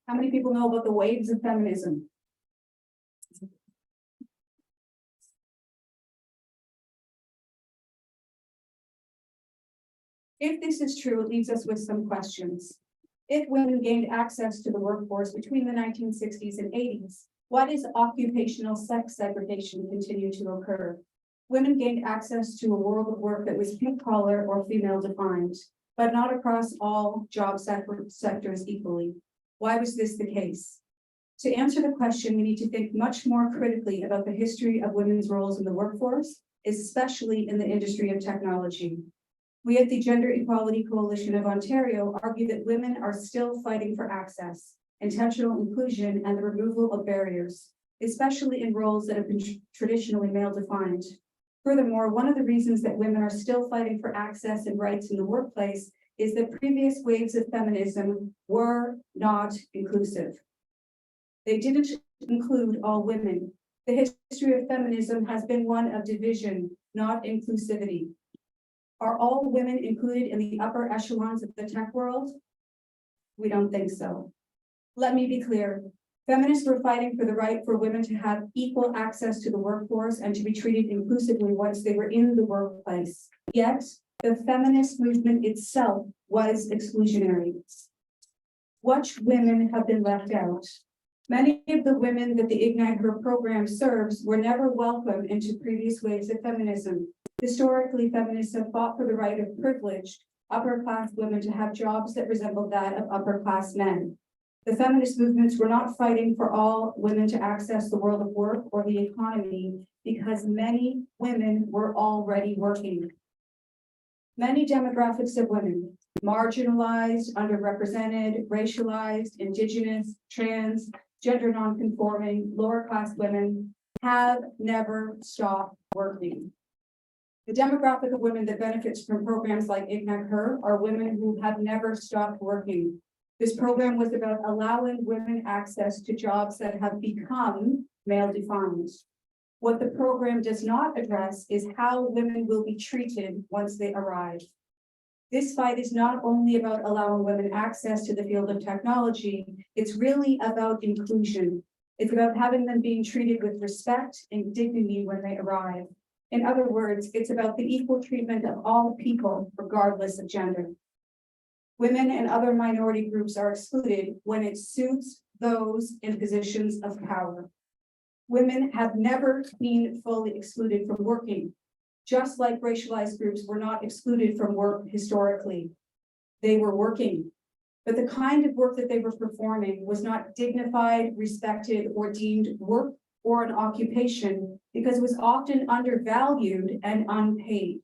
How many people know about the waves of feminism? If this is true, it leaves us with some questions. If women gained access to the workforce between the 1960s and 80s, why does occupational sex segregation continue to occur? Women gained access to a world of work that was pink collar or female defined, but not across all job sectors equally. Why was this the case? To answer the question, we need to think much more critically about the history of women's roles in the workforce, especially in the industry of technology. We at the Gender Equality Coalition of Ontario argue that women are still fighting for access, intentional inclusion, and the removal of barriers, especially in roles that have been traditionally male-defined. Furthermore, one of the reasons that women are still fighting for access and rights in the workplace is that previous waves of feminism were not inclusive. They didn't include all women. The history of feminism has been one of division, not inclusivity. Are all women included in the upper echelons of the tech world? We don't think so. Let me be clear. Feminists were fighting for the right for women to have equal access to the workforce and to be treated inclusively once they were in the workplace. Yet, the feminist movement itself was exclusionary. Which women have been left out? Many of the women that the igniteHER program serves were never welcomed into previous waves of feminism. Historically, feminists have fought for the right of privileged upper-class women to have jobs that resemble that of upper-class men. The feminist movements were not fighting for all women to access the world of work or the economy because many women were already working. Many demographics of women, marginalized, underrepresented, racialized, indigenous, trans, gender nonconforming, lower-class women have never stopped working. The demographic of women that benefits from programs like igniteHER are women who have never stopped working. This program was about allowing women access to jobs that have become male-defined. What the program does not address is how women will be treated once they arrive. This fight is not only about allowing women access to the field of technology, it's really about inclusion. It's about having them being treated with respect and dignity when they arrive. In other words, it's about the equal treatment of all people, regardless of gender. Women and other minority groups are excluded when it suits those in positions of power. Women have never been fully excluded from working, just like racialized groups were not excluded from work historically. They were working, but the kind of work that they were performing was not dignified, respected, or deemed work or an occupation because it was often undervalued and unpaid.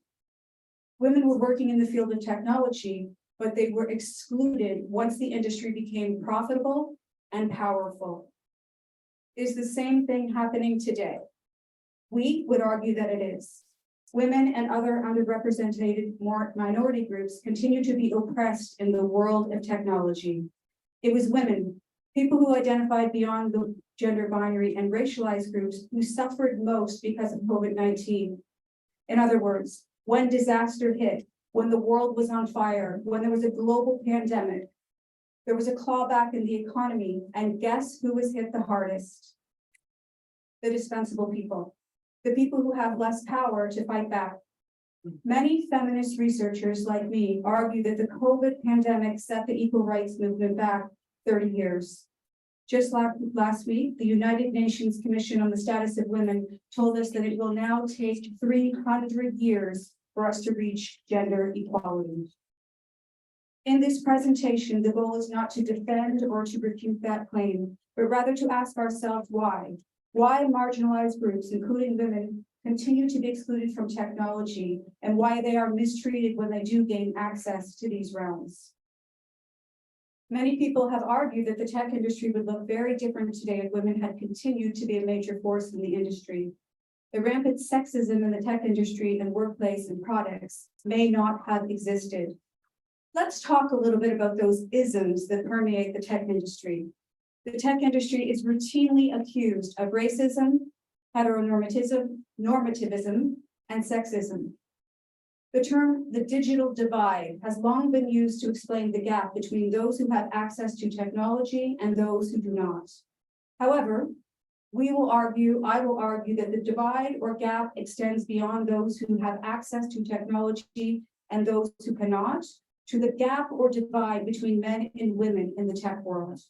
Women were working in the field of technology, but they were excluded once the industry became profitable and powerful. Is the same thing happening today? We would argue that it is. Women and other underrepresented minority groups continue to be oppressed in the world of technology. It was women, people who identified beyond the gender binary and racialized groups who suffered most because of COVID-19. In other words, when disaster hit, when the world was on fire, when there was a global pandemic, there was a clawback in the economy, and guess who was hit the hardest? The dispensable people, the people who have less power to fight back. Many feminist researchers like me argue that the COVID pandemic set the equal rights movement back 30 years. Just last week, the United Nations Commission on the Status of Women told us that it will now take 300 years for us to reach gender equality. In this presentation, the goal is not to defend or to refute that claim, but rather to ask ourselves why. Why marginalized groups, including women, continue to be excluded from technology and why they are mistreated when they do gain access to these realms. Many people have argued that the tech industry would look very different today if women had continued to be a major force in the industry. The rampant sexism in the tech industry and workplace and products may not have existed. Let's talk a little bit about those isms that permeate the tech industry. The tech industry is routinely accused of racism, heteronormativism, and sexism. The term the digital divide has long been used to explain the gap between those who have access to technology and those who do not. However, I will argue that the divide or gap extends beyond those who have access to technology and those who cannot, to the gap or divide between men and women in the tech world.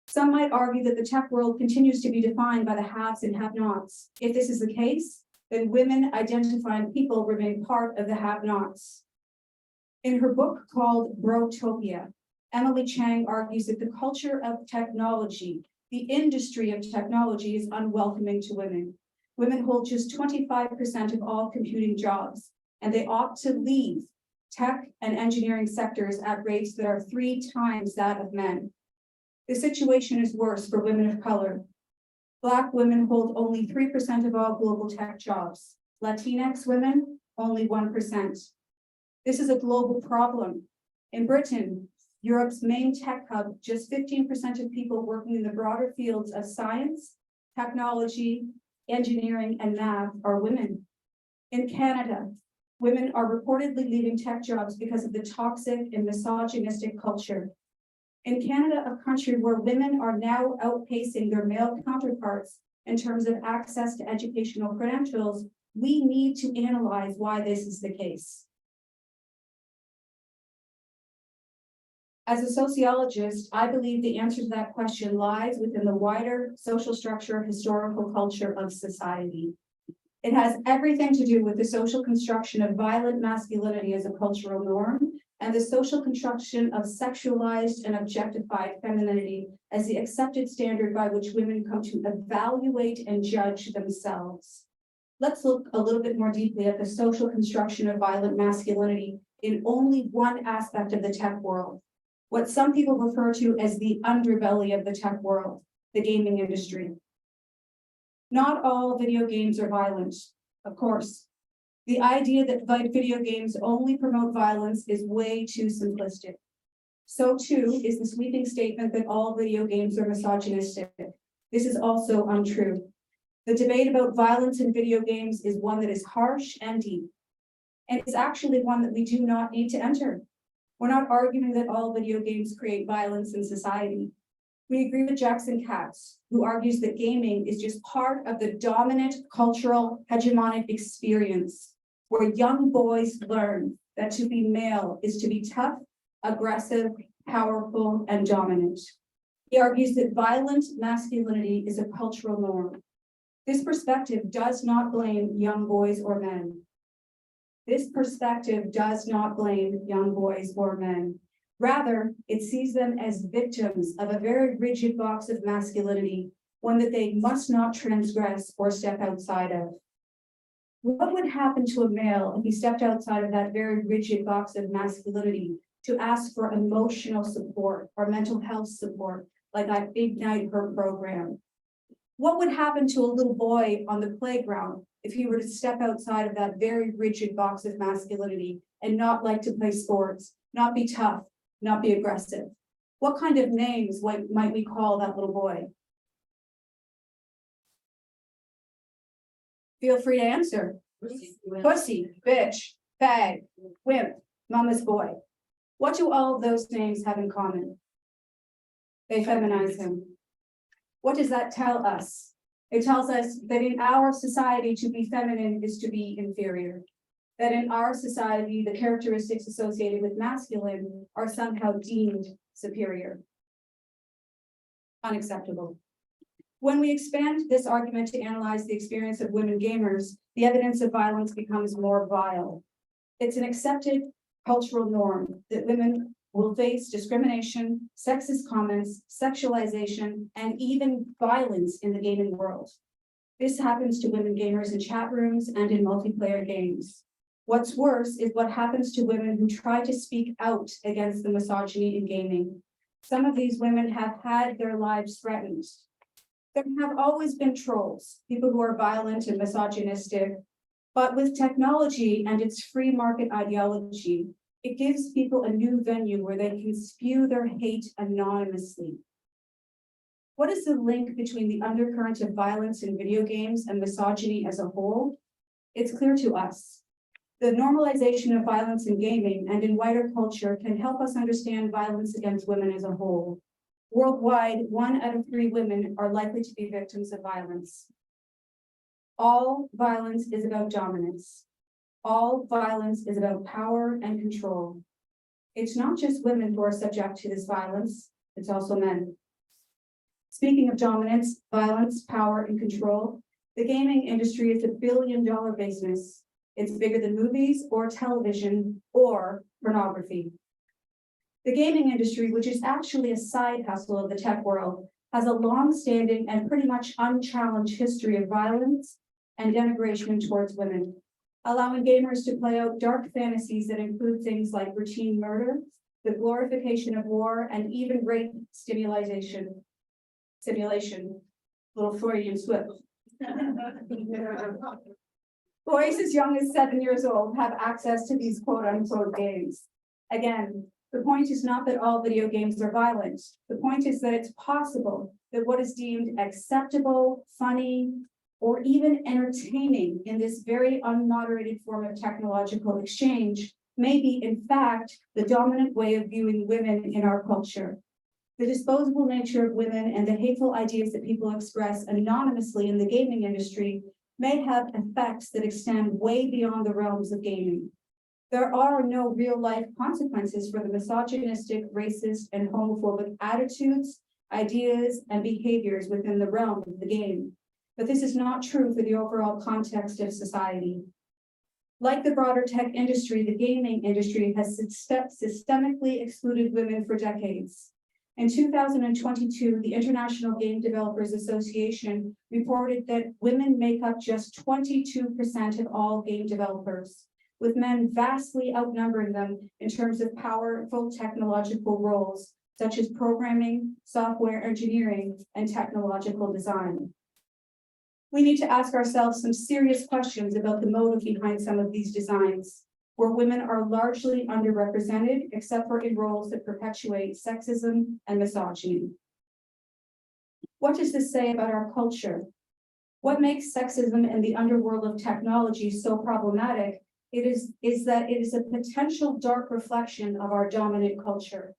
Some might argue that the tech world continues to be defined by the haves and have-nots. If this is the case, then women identifying people remain part of the have-nots. In her book called Brotopia, Emily Chang argues that the culture of technology, the industry of technology, is unwelcoming to women. Women hold just 25% of all computing jobs, and they opt to leave tech and engineering sectors at rates that are 3 times that of men. The situation is worse for women of color. Black women hold only 3% of all global tech jobs. Latinx women, only 1%. This is a global problem. In Britain, Europe's main tech hub, just 15% of people working in the broader fields of science, technology, engineering, and math are women. In Canada, women are reportedly leaving tech jobs because of the toxic and misogynistic culture. In Canada, a country where women are now outpacing their male counterparts in terms of access to educational credentials, we need to analyze why this is the case. As a sociologist, I believe the answer to that question lies within the wider social structure, historical culture of society. It has everything to do with the social construction of violent masculinity as a cultural norm, and the social construction of sexualized and objectified femininity as the accepted standard by which women come to evaluate and judge themselves. Let's look a little bit more deeply at the social construction of violent masculinity in only one aspect of the tech world, what some people refer to as the underbelly of the tech world, the gaming industry. Not all video games are violent, of course. The idea that video games only promote violence is way too simplistic. So too is the sweeping statement that all video games are misogynistic. This is also untrue. The debate about violence in video games is one that is harsh and deep, and it's actually one that we do not need to enter. We're not arguing that all video games create violence in society. We agree with Jackson Katz, who argues that gaming is just part of the dominant cultural hegemonic experience, where young boys learn that to be male is to be tough, aggressive, powerful, and dominant. He argues that violent masculinity is a cultural norm. This perspective does not blame young boys or men. This perspective does not blame young boys or men. Rather, it sees them as victims of a very rigid box of masculinity, one that they must not transgress or step outside of. What would happen to a male if he stepped outside of that very rigid box of masculinity to ask for emotional support or mental health support, like that igniteHER program? What would happen to a little boy on the playground if he were to step outside of that very rigid box of masculinity and not like to play sports, not be tough, not be aggressive? What kind of names might we call that little boy? Feel free to answer. Pussy, bitch, fag, wimp, mama's boy. What do all of those names have in common? They feminize him. What does that tell us? It tells us that in our society, to be feminine is to be inferior. That in our society, the characteristics associated with masculine are somehow deemed superior. Unacceptable. When we expand this argument to analyze the experience of women gamers, the evidence of violence becomes more vile. It's an accepted cultural norm that women will face discrimination, sexist comments, sexualization, and even violence in the gaming world. This happens to women gamers in chat rooms and in multiplayer games. What's worse is what happens to women who try to speak out against the misogyny in gaming. Some of these women have had their lives threatened. There have always been trolls, people who are violent and misogynistic, but with technology and its free market ideology, it gives people a new venue where they can spew their hate anonymously. What is the link between the undercurrent of violence in video games and misogyny as a whole? It's clear to us. The normalization of violence in gaming and in wider culture can help us understand violence against women as a whole. Worldwide, 1 out of 3 women are likely to be victims of violence. All violence is about dominance. All violence is about power and control. It's not just women who are subject to this violence, it's also men. Speaking of dominance, violence, power, and control, the gaming industry is $1 billion business. It's bigger than movies or television or pornography. The gaming industry, which is actually a side hustle of the tech world, has a long-standing and pretty much unchallenged history of violence and denigration towards women, allowing gamers to play out dark fantasies that include things like routine murder, the glorification of war, and even rape simulation, little Freudian slip. Boys as young as 7 years old have access to these quote-unquote games. Again, the point is not that all video games are violent. The point is that it's possible that what is deemed acceptable, funny, or even entertaining in this very unmoderated form of technological exchange may be, in fact, the dominant way of viewing women in our culture. The disposable nature of women and the hateful ideas that people express anonymously in the gaming industry may have effects that extend way beyond the realms of gaming. There are no real-life consequences for the misogynistic, racist, and homophobic attitudes, ideas, and behaviors within the realm of the game. But this is not true for the overall context of society. Like the broader tech industry, the gaming industry has systemically excluded women for decades. In 2022, the International Game Developers Association reported that women make up just 22% of all game developers, with men vastly outnumbering them in terms of powerful technological roles, such as programming, software engineering, and technological design. We need to ask ourselves some serious questions about the motive behind some of these designs, where women are largely underrepresented, except for in roles that perpetuate sexism and misogyny. What does this say about our culture? What makes sexism in the underworld of technology so problematic is that it is a potential dark reflection of our dominant culture.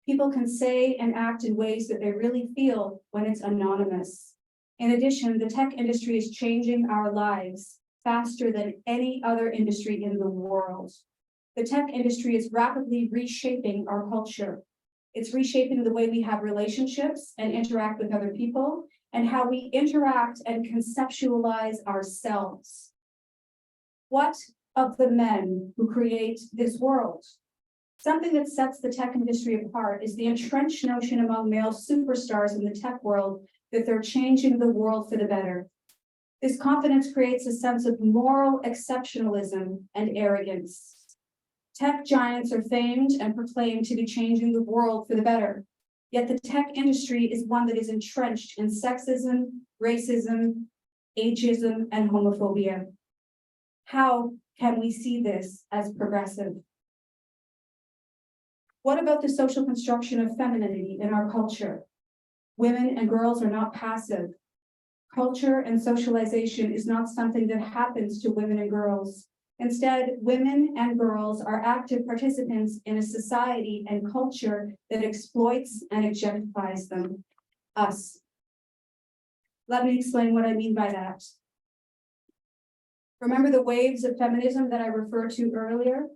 People can say and act in ways that they really feel when it's anonymous. In addition, the tech industry is changing our lives faster than any other industry in the world. The tech industry is rapidly reshaping our culture. It's reshaping the way we have relationships and interact with other people, and how we interact and conceptualize ourselves. What of the men who create this world? Something that sets the tech industry apart is the entrenched notion among male superstars in the tech world that they're changing the world for the better. This confidence creates a sense of moral exceptionalism and arrogance. Tech giants are famed and proclaimed to be changing the world for the better. Yet the tech industry is one that is entrenched in sexism, racism, ageism, and homophobia. How can we see this as progressive? What about the social construction of femininity in our culture? Women and girls are not passive. Culture and socialization is not something that happens to women and girls. Instead, women and girls are active participants in a society and culture that exploits and objectifies them, us. Let me explain what I mean by that. Remember the waves of feminism that I referred to earlier?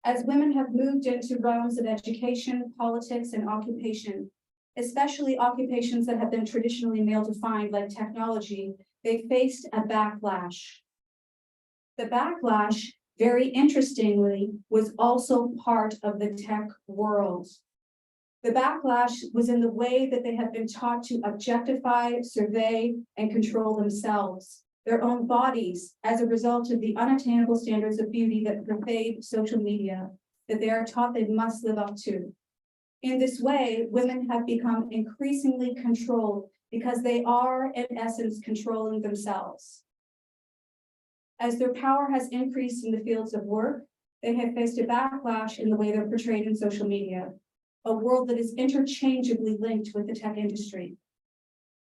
As women have moved into realms of education, politics, and occupation, especially occupations that have been traditionally male-defined like technology, they faced a backlash. The backlash, very interestingly, was also part of the tech world. The backlash was in the way that they have been taught to objectify, survey, and control themselves, their own bodies, as a result of the unattainable standards of beauty that pervade social media, that they are taught they must live up to. In this way, women have become increasingly controlled because they are, in essence, controlling themselves. As their power has increased in the fields of work, they have faced a backlash in the way they're portrayed in social media, a world that is interchangeably linked with the tech industry.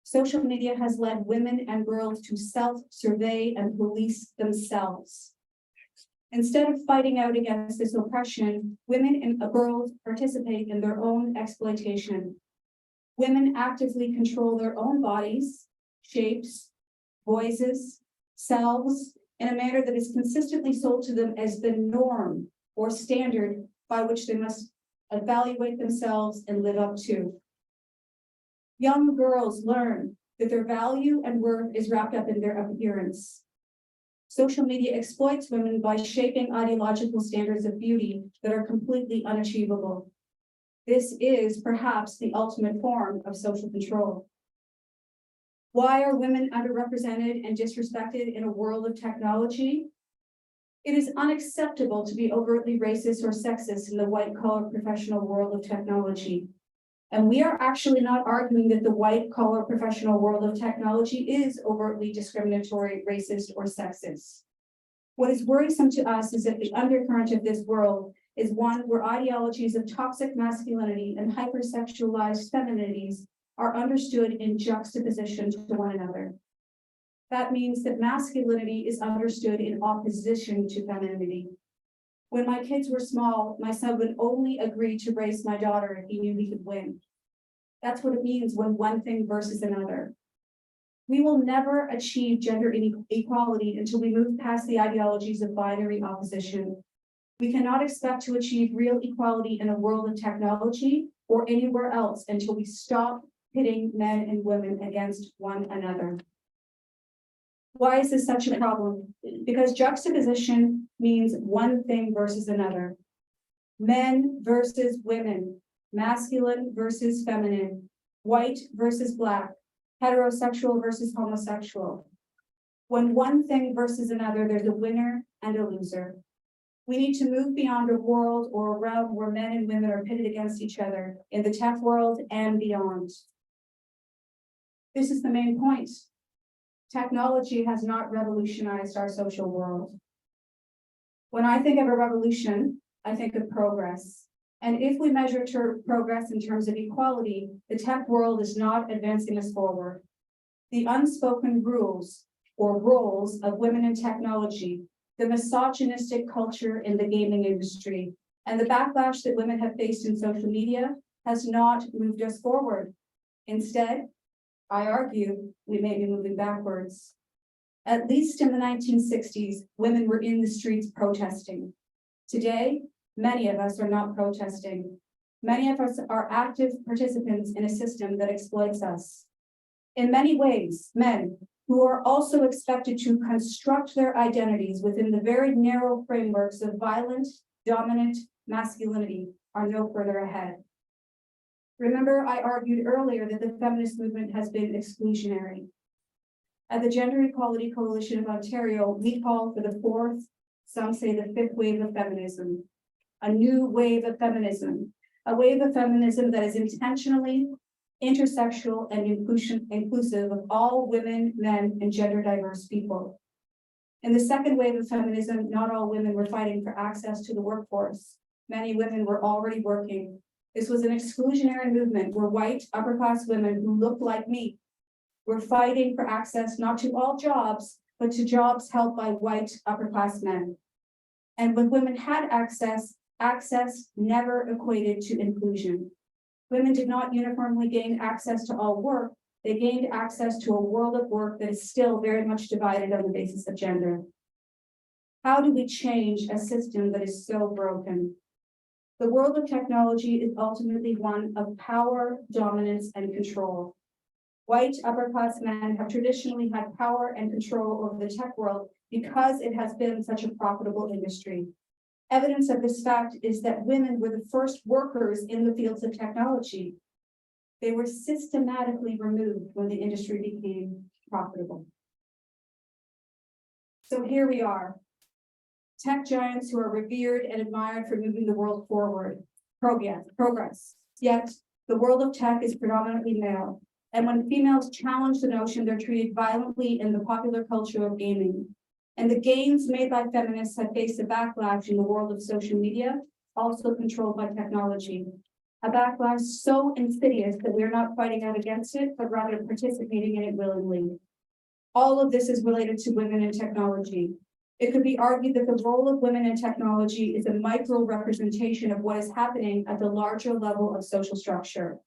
Social media has led women and girls to self-survey and police themselves. Instead of fighting out against this oppression, women and girls participate in their own exploitation. Women actively control their own bodies, shapes, voices, selves, in a manner that is consistently sold to them as the norm or standard by which they must evaluate themselves and live up to. Young girls learn that their value and worth is wrapped up in their appearance. Social media exploits women by shaping ideological standards of beauty that are completely unachievable. This is perhaps the ultimate form of social control. Why are women underrepresented and disrespected in a world of technology? It is unacceptable to be overtly racist or sexist in the white-collar professional world of technology. And we are actually not arguing that the white-collar professional world of technology is overtly discriminatory, racist, or sexist. What is worrisome to us is that the undercurrent of this world is one where ideologies of toxic masculinity and hypersexualized femininities are understood in juxtaposition to one another. That means that masculinity is understood in opposition to femininity. When my kids were small, my son would only agree to race my daughter if he knew he could win. That's what it means when one thing versus another. We will never achieve gender equality until we move past the ideologies of binary opposition. We cannot expect to achieve real equality in a world of technology or anywhere else until we stop pitting men and women against one another. Why is this such a problem? Because juxtaposition means one thing versus another. Men versus women, masculine versus feminine, white versus black, heterosexual versus homosexual. When one thing versus another, there's a winner and a loser. We need to move beyond a world or a realm where men and women are pitted against each other in the tech world and beyond. This is the main point. Technology has not revolutionized our social world. When I think of a revolution, I think of progress. And if we measure progress in terms of equality, the tech world is not advancing us forward. The unspoken rules or roles of women in technology, the misogynistic culture in the gaming industry, and the backlash that women have faced in social media has not moved us forward. Instead, I argue we may be moving backwards. At least in the 1960s, women were in the streets protesting. Today, many of us are not protesting. Many of us are active participants in a system that exploits us. In many ways, men who are also expected to construct their identities within the very narrow frameworks of violent, dominant masculinity are no further ahead. Remember, I argued earlier that the feminist movement has been exclusionary. At the Gender Equality Coalition of Ontario, we call for the fourth, some say the fifth wave of feminism, a new wave of feminism, a wave of feminism that is intentionally intersectional and inclusive of all women, men, and gender diverse people. In the second wave of feminism, not all women were fighting for access to the workforce. Many women were already working. This was an exclusionary movement where white upper class women who looked like me were fighting for access not to all jobs, but to jobs held by white upper class men. And when women had access, access never equated to inclusion. Women did not uniformly gain access to all work. They gained access to a world of work that is still very much divided on the basis of gender. How do we change a system that is so broken? The world of technology is ultimately one of power, dominance, and control. White upper class men have traditionally had power and control over the tech world because it has been such a profitable industry. Evidence of this fact is that women were the first workers in the fields of technology. They were systematically removed when the industry became profitable. So here we are, tech giants who are revered and admired for moving the world forward, progress. Yet the world of tech is predominantly male. And when females challenge the notion, they're treated violently in the popular culture of gaming. And the gains made by feminists have faced a backlash in the world of social media, also controlled by technology. A backlash so insidious that we're not fighting out against it, but rather participating in it willingly. All of this is related to women in technology. It could be argued that the role of women in technology is a micro representation of what is happening at the larger level of social structure.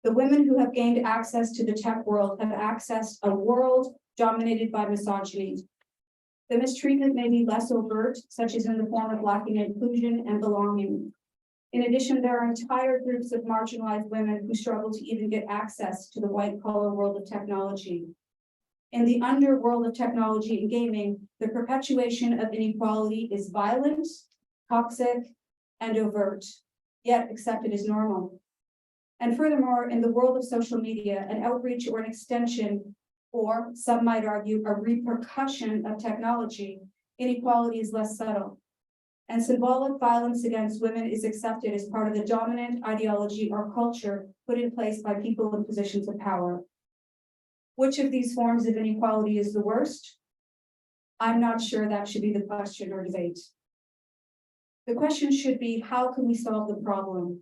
The women who have gained access to the tech world have accessed a world dominated by misogyny. The mistreatment may be less overt, such as in the form of lacking inclusion and belonging. In addition, there are entire groups of marginalized women who struggle to even get access to the white-collar world of technology. In the underworld of technology and gaming, the perpetuation of inequality is violent, toxic, and overt, yet accepted as normal. And furthermore, in the world of social media, an outreach or an extension, or some might argue a repercussion of technology, inequality is less subtle. And symbolic violence against women is accepted as part of the dominant ideology or culture put in place by people in positions of power. Which of these forms of inequality is the worst? I'm not sure that should be the question or debate. The question should be, how can we solve the problem?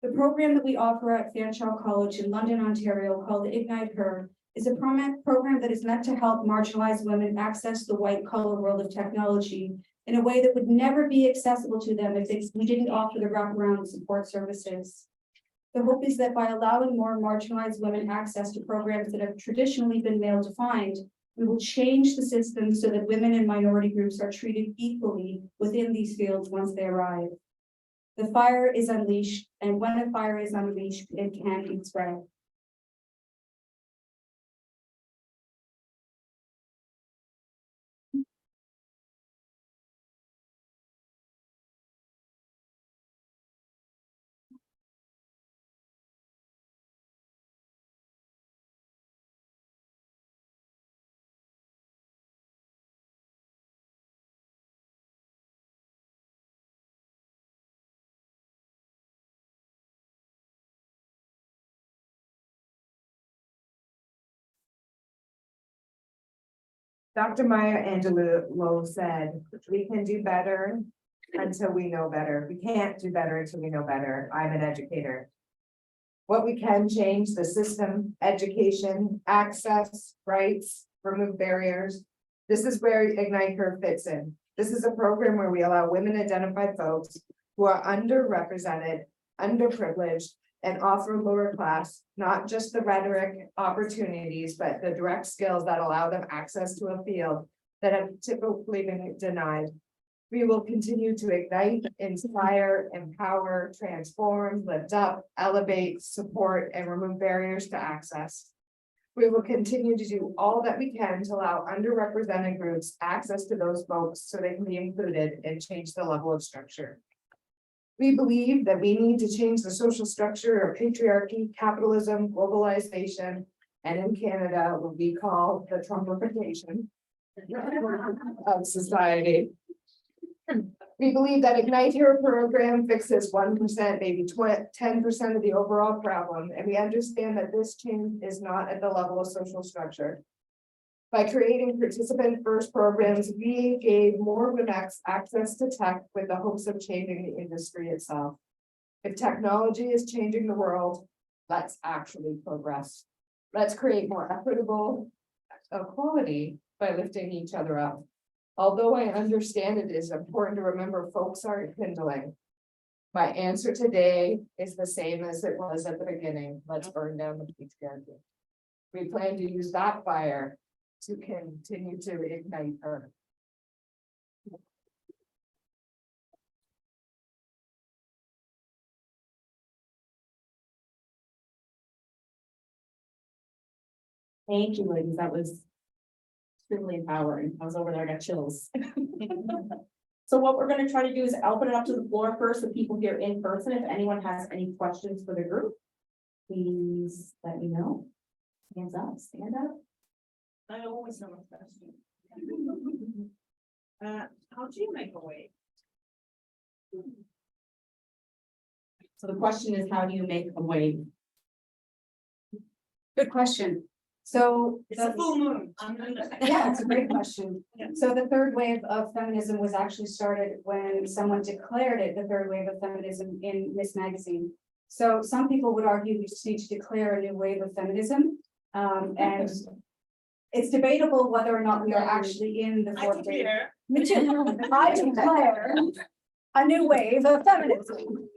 The program that we offer at Fanshawe College in London, Ontario, called igniteHER, is a program that is meant to help marginalized women access the white-collar world of technology in a way that would never be accessible to them if we didn't offer the wraparound support services. The hope is that by allowing more marginalized women access to programs that have traditionally been male-defined, we will change the system so that women and minority groups are treated equally within these fields once they arrive. The fire is unleashed, and when a fire is unleashed, it can be spread. Dr. Maya Angelou said, we can do better until we know better. We can't do better until we know better. I'm an educator. What we can change, the system, education, access, rights, remove barriers. This is where igniteHER fits in. This is a program where we allow women identified folks who are underrepresented, underprivileged, and offer lower class, not just the rhetoric opportunities, but the direct skills that allow them access to a field that have typically been denied. We will continue to ignite, inspire, empower, transform, lift up, elevate, support, and remove barriers to access. We will continue to do all that we can to allow underrepresented groups access to those votes so they can be included and change the level of structure. We believe that we need to change the social structure of patriarchy, capitalism, globalization, and in Canada, what we call the Trumpification of society. We believe that igniteHER program fixes 1%, maybe 10% of the overall problem, and we understand that this change is not at the level of social structure. By creating participant-first programs, we gave more WomXn access to tech with the hopes of changing the industry itself. If technology is changing the world, let's actually progress. Let's create more equitable equality by lifting each other up. Although I understand it is important to remember folks aren't kindling. My answer today is the same as it was at the beginning. Let's burn down the patriarchy. We plan to use that fire to continue to ignite her. Thank you, ladies. That was extremely empowering. I was over there, I got chills. So what we're gonna try to do is open it up to the floor first, the people here in person. If anyone has any questions for the group, please let me know. Hands up, stand up. I always have a question. How do you make a wave? So the question is, how do you make a wave? Good question. So. It's a full moon. Yeah, it's a great question. Yeah. So the third wave of feminism was actually started when someone declared it the third wave of feminism in Miss Magazine. So some people would argue we just need to declare a new wave of feminism. And it's debatable whether or not we are actually in the I fourth wave. declare. Me too. I declare a new wave of feminism.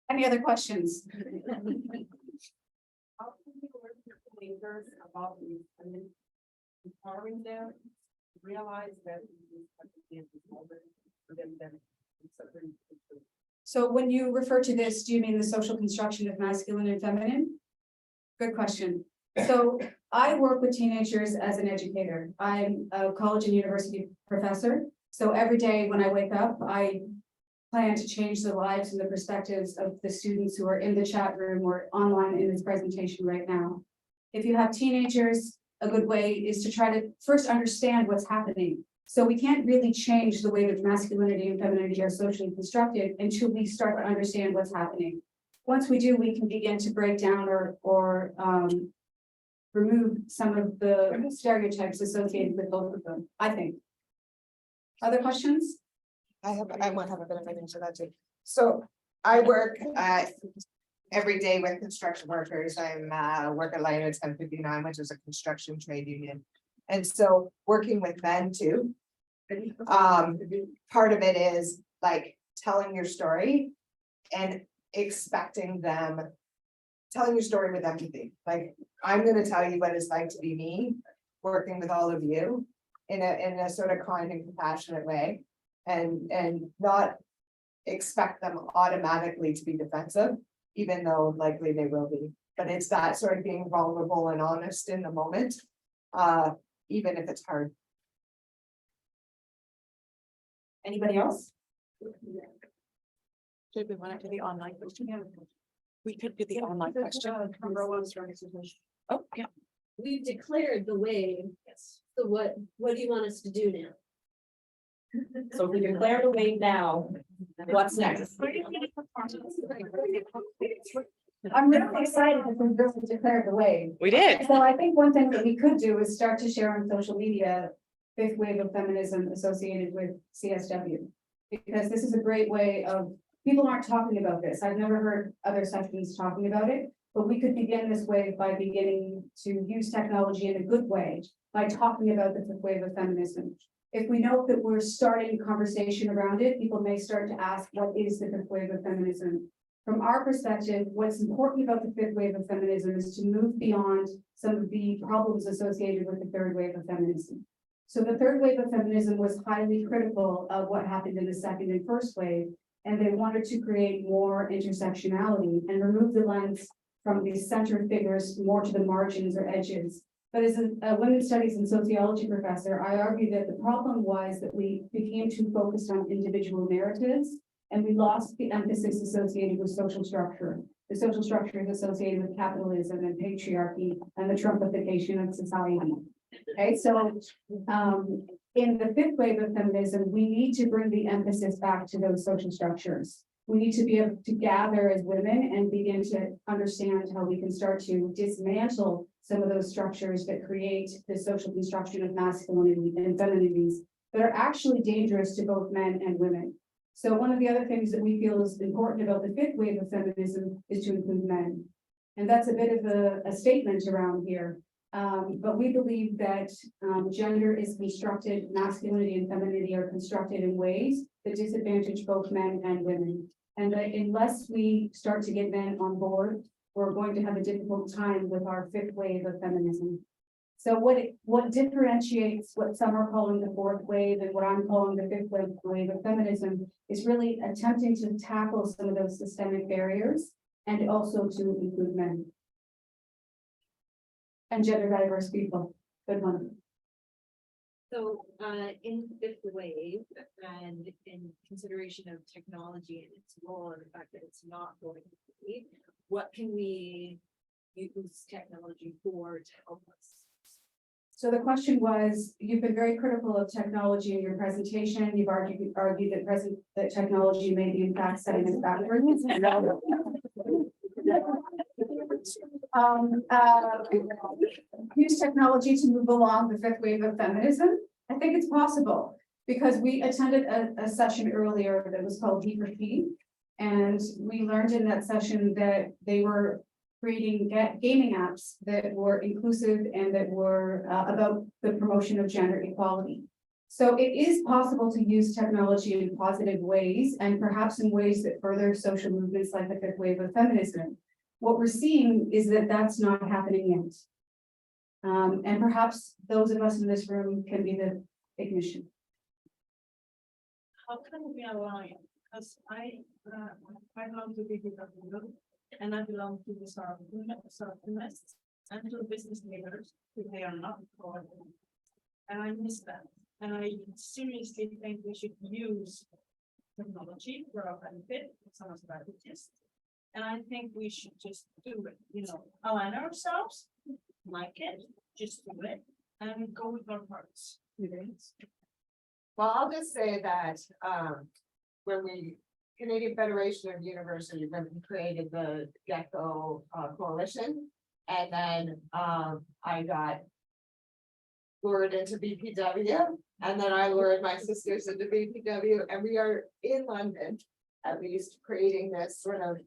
Any other questions? How can we work with leaders about this and then empowering them, realize that So when you refer to this, do you mean the social construction of masculine and feminine? Good question. So I work with teenagers as an educator. I'm a college and university professor. So every day when I wake up, I plan to change the lives and the perspectives of the students who are in the chat room or online in this presentation right now. If you have teenagers, a good way is to try to first understand what's happening. So we can't really change the way that masculinity and femininity are socially constructed until we start to understand what's happening. Once we do, we can begin to break down or remove some of the stereotypes associated with both of them, I think. Other questions? I want to have a bit of an answer to that too. So I work every day with construction workers. I'm work at Lions 1059, which is a construction trade union. And so working with men too. Part of it is like telling your story and expecting them, telling your story with empathy. Like, I'm going to tell you what it's like to be me, working with all of you in a sort of kind and compassionate way, and not expect them automatically to be defensive, even though likely they will be. But it's that sort of being vulnerable and honest in the moment, even if it's hard. Anybody else? Should we want to do the online question? We could do the online question. Oh, yeah. We've declared the wave. Yes. So what do you want us to do now? So if we declare the wave now, what's next? I'm really excited that we really declared the wave. We did. So I think one thing that we could do is start to share on social media fifth wave of feminism associated with CSW. Because this is a great way of, people aren't talking about this. I've never heard other sections talking about it, but we could begin this wave by beginning to use technology in a good way by talking about the fifth wave of feminism. If we know that we're starting a conversation around it, people may start to ask, what is the fifth wave of feminism? From our perspective, what's important about the fifth wave of feminism is to move beyond some of the problems associated with the third wave of feminism. So the third wave of feminism was highly critical of what happened in the second and first wave, and they wanted to create more intersectionality and remove the lens from these center figures more to the margins or edges. But as a women's studies and sociology professor, I argue that the problem was that we became too focused on individual narratives and we lost the emphasis associated with social structure. The social structure is associated with capitalism and patriarchy and the Trumpification of society. Okay, so in the fifth wave of feminism, we need to bring the emphasis back to those social structures. We need to be able to gather as women and begin to understand how we can start to dismantle some of those structures that create the social construction of masculinity and femininities that are actually dangerous to both men and women. So one of the other things that we feel is important about the fifth wave of feminism is to include men. And that's a bit of a statement around here. But we believe that gender is constructed, masculinity and femininity are constructed in ways that disadvantage both men and women. And that unless we start to get men on board, we're going to have a difficult time with our fifth wave of feminism. So what differentiates what some are calling the fourth wave and what I'm calling the fifth wave of feminism is really attempting to tackle some of those systemic barriers and also to include men. And gender diverse people. Good one. So, in the fifth wave and in consideration of technology and its role and the fact that it's not going to be, what can we use technology for to help us? So the question was, you've been very critical of technology in your presentation. You've argued that technology may be in fact setting us backwards. Use technology to move along the fifth wave of feminism. I think it's possible because we attended a session earlier that was called D4P. And we learned in that session that they were creating gaming apps that were inclusive and that were about the promotion of gender equality. So it is possible to use technology in positive ways and perhaps in ways that further social movements like the fifth wave of feminism. What we're seeing is that that's not happening yet. And perhaps those of us in this room can be the ignition. How can we align? Because I belong to BPW and I belong to the sort of feminists and to the business leaders who they are not for. And I miss that. And I seriously think we should use technology for our benefit, some of our advantages. And I think we should just do it, align ourselves, like it, just do it, and go with our hearts. Well, I'll just say that, when we, Canadian Federation of University Women created the GECO coalition. And then, I got lured into BPW, and then I lured my sisters into BPW, and we are in London, at least creating this sort of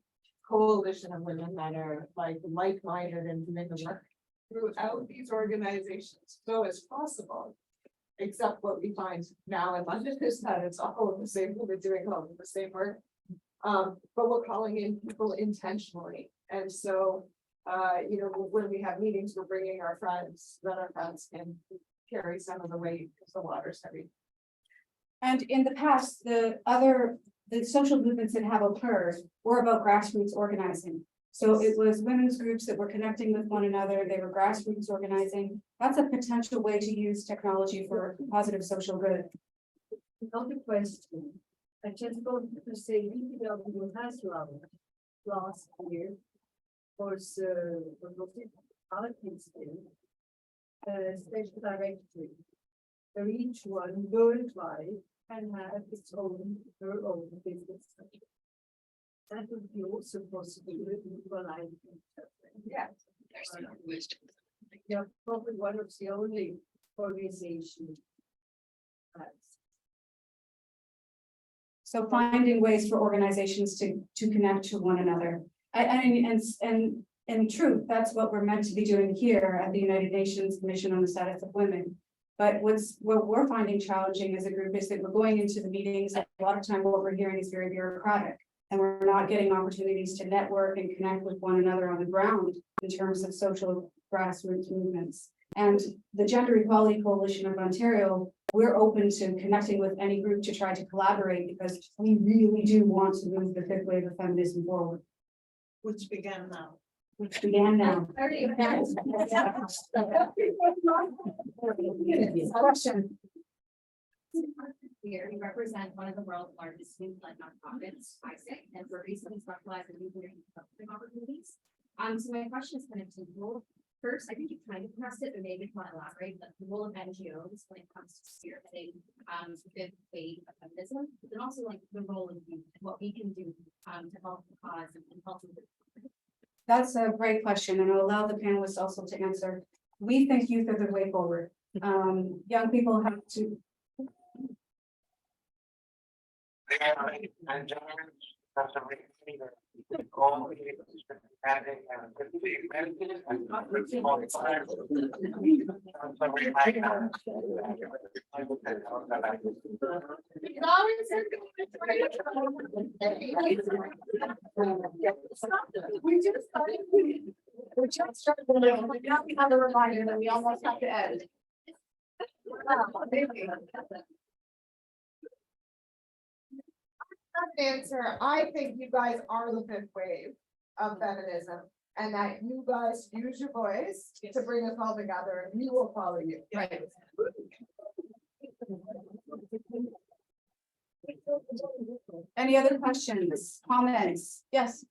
coalition of women that are like-minded and doing the work throughout these organizations. So it's possible. Except what we find now in London is that it's all of the same women doing all of the same work. But we're calling in people intentionally. And so, when we have meetings, we're bringing our friends, that our friends can carry some of the weight because the water's heavy. And in the past, the social movements that have occurred were about grassroots organizing. So it was women's groups that were connecting with one another. They were grassroots organizing. That's a potential way to use technology for positive social good. Another question. I just want to say, BPW has last year was special directory. So each one worldwide can have its own, her own business. That would be also possible with equalizing. Yeah. Yeah, probably one of the only organizations. So finding ways for organizations to connect to one another. And in truth, that's what we're meant to be doing here at the United Nations Commission on the Status of Women. But what we're finding challenging as a group is that we're going into the meetings, a lot of time what we're hearing is very bureaucratic. And we're not getting opportunities to network and connect with one another on the ground in terms of social grassroots movements. And the Gender Equality Coalition of Ontario, we're open to connecting with any group to try to collaborate because we really do want to move the fifth wave of feminism forward. Which began now. Began now. Question. Here, we represent one of the world's largest student-led nonprofits, ISIC, and we're recently specialized in nuclear development opportunities. So my question is kind of simple. First, I think you kind of addressed it, but maybe if not elaborate, but the role of NGOs when it comes to spearheading, the wave of feminism, but then also like the role of youth and what we can do, to help the cause and help with. That's a great question, and I'll allow the panelists also to answer. We think youth are the way forward. Young people have to. And gentlemen, that's a great leader. All the having and We just started. We just started. Now we have a reminder that we almost have to end. Answer, I think you guys are the fifth wave of feminism, and that you guys use your voice to bring us all together, and we will follow you. Right. Any other questions, comments? Yes.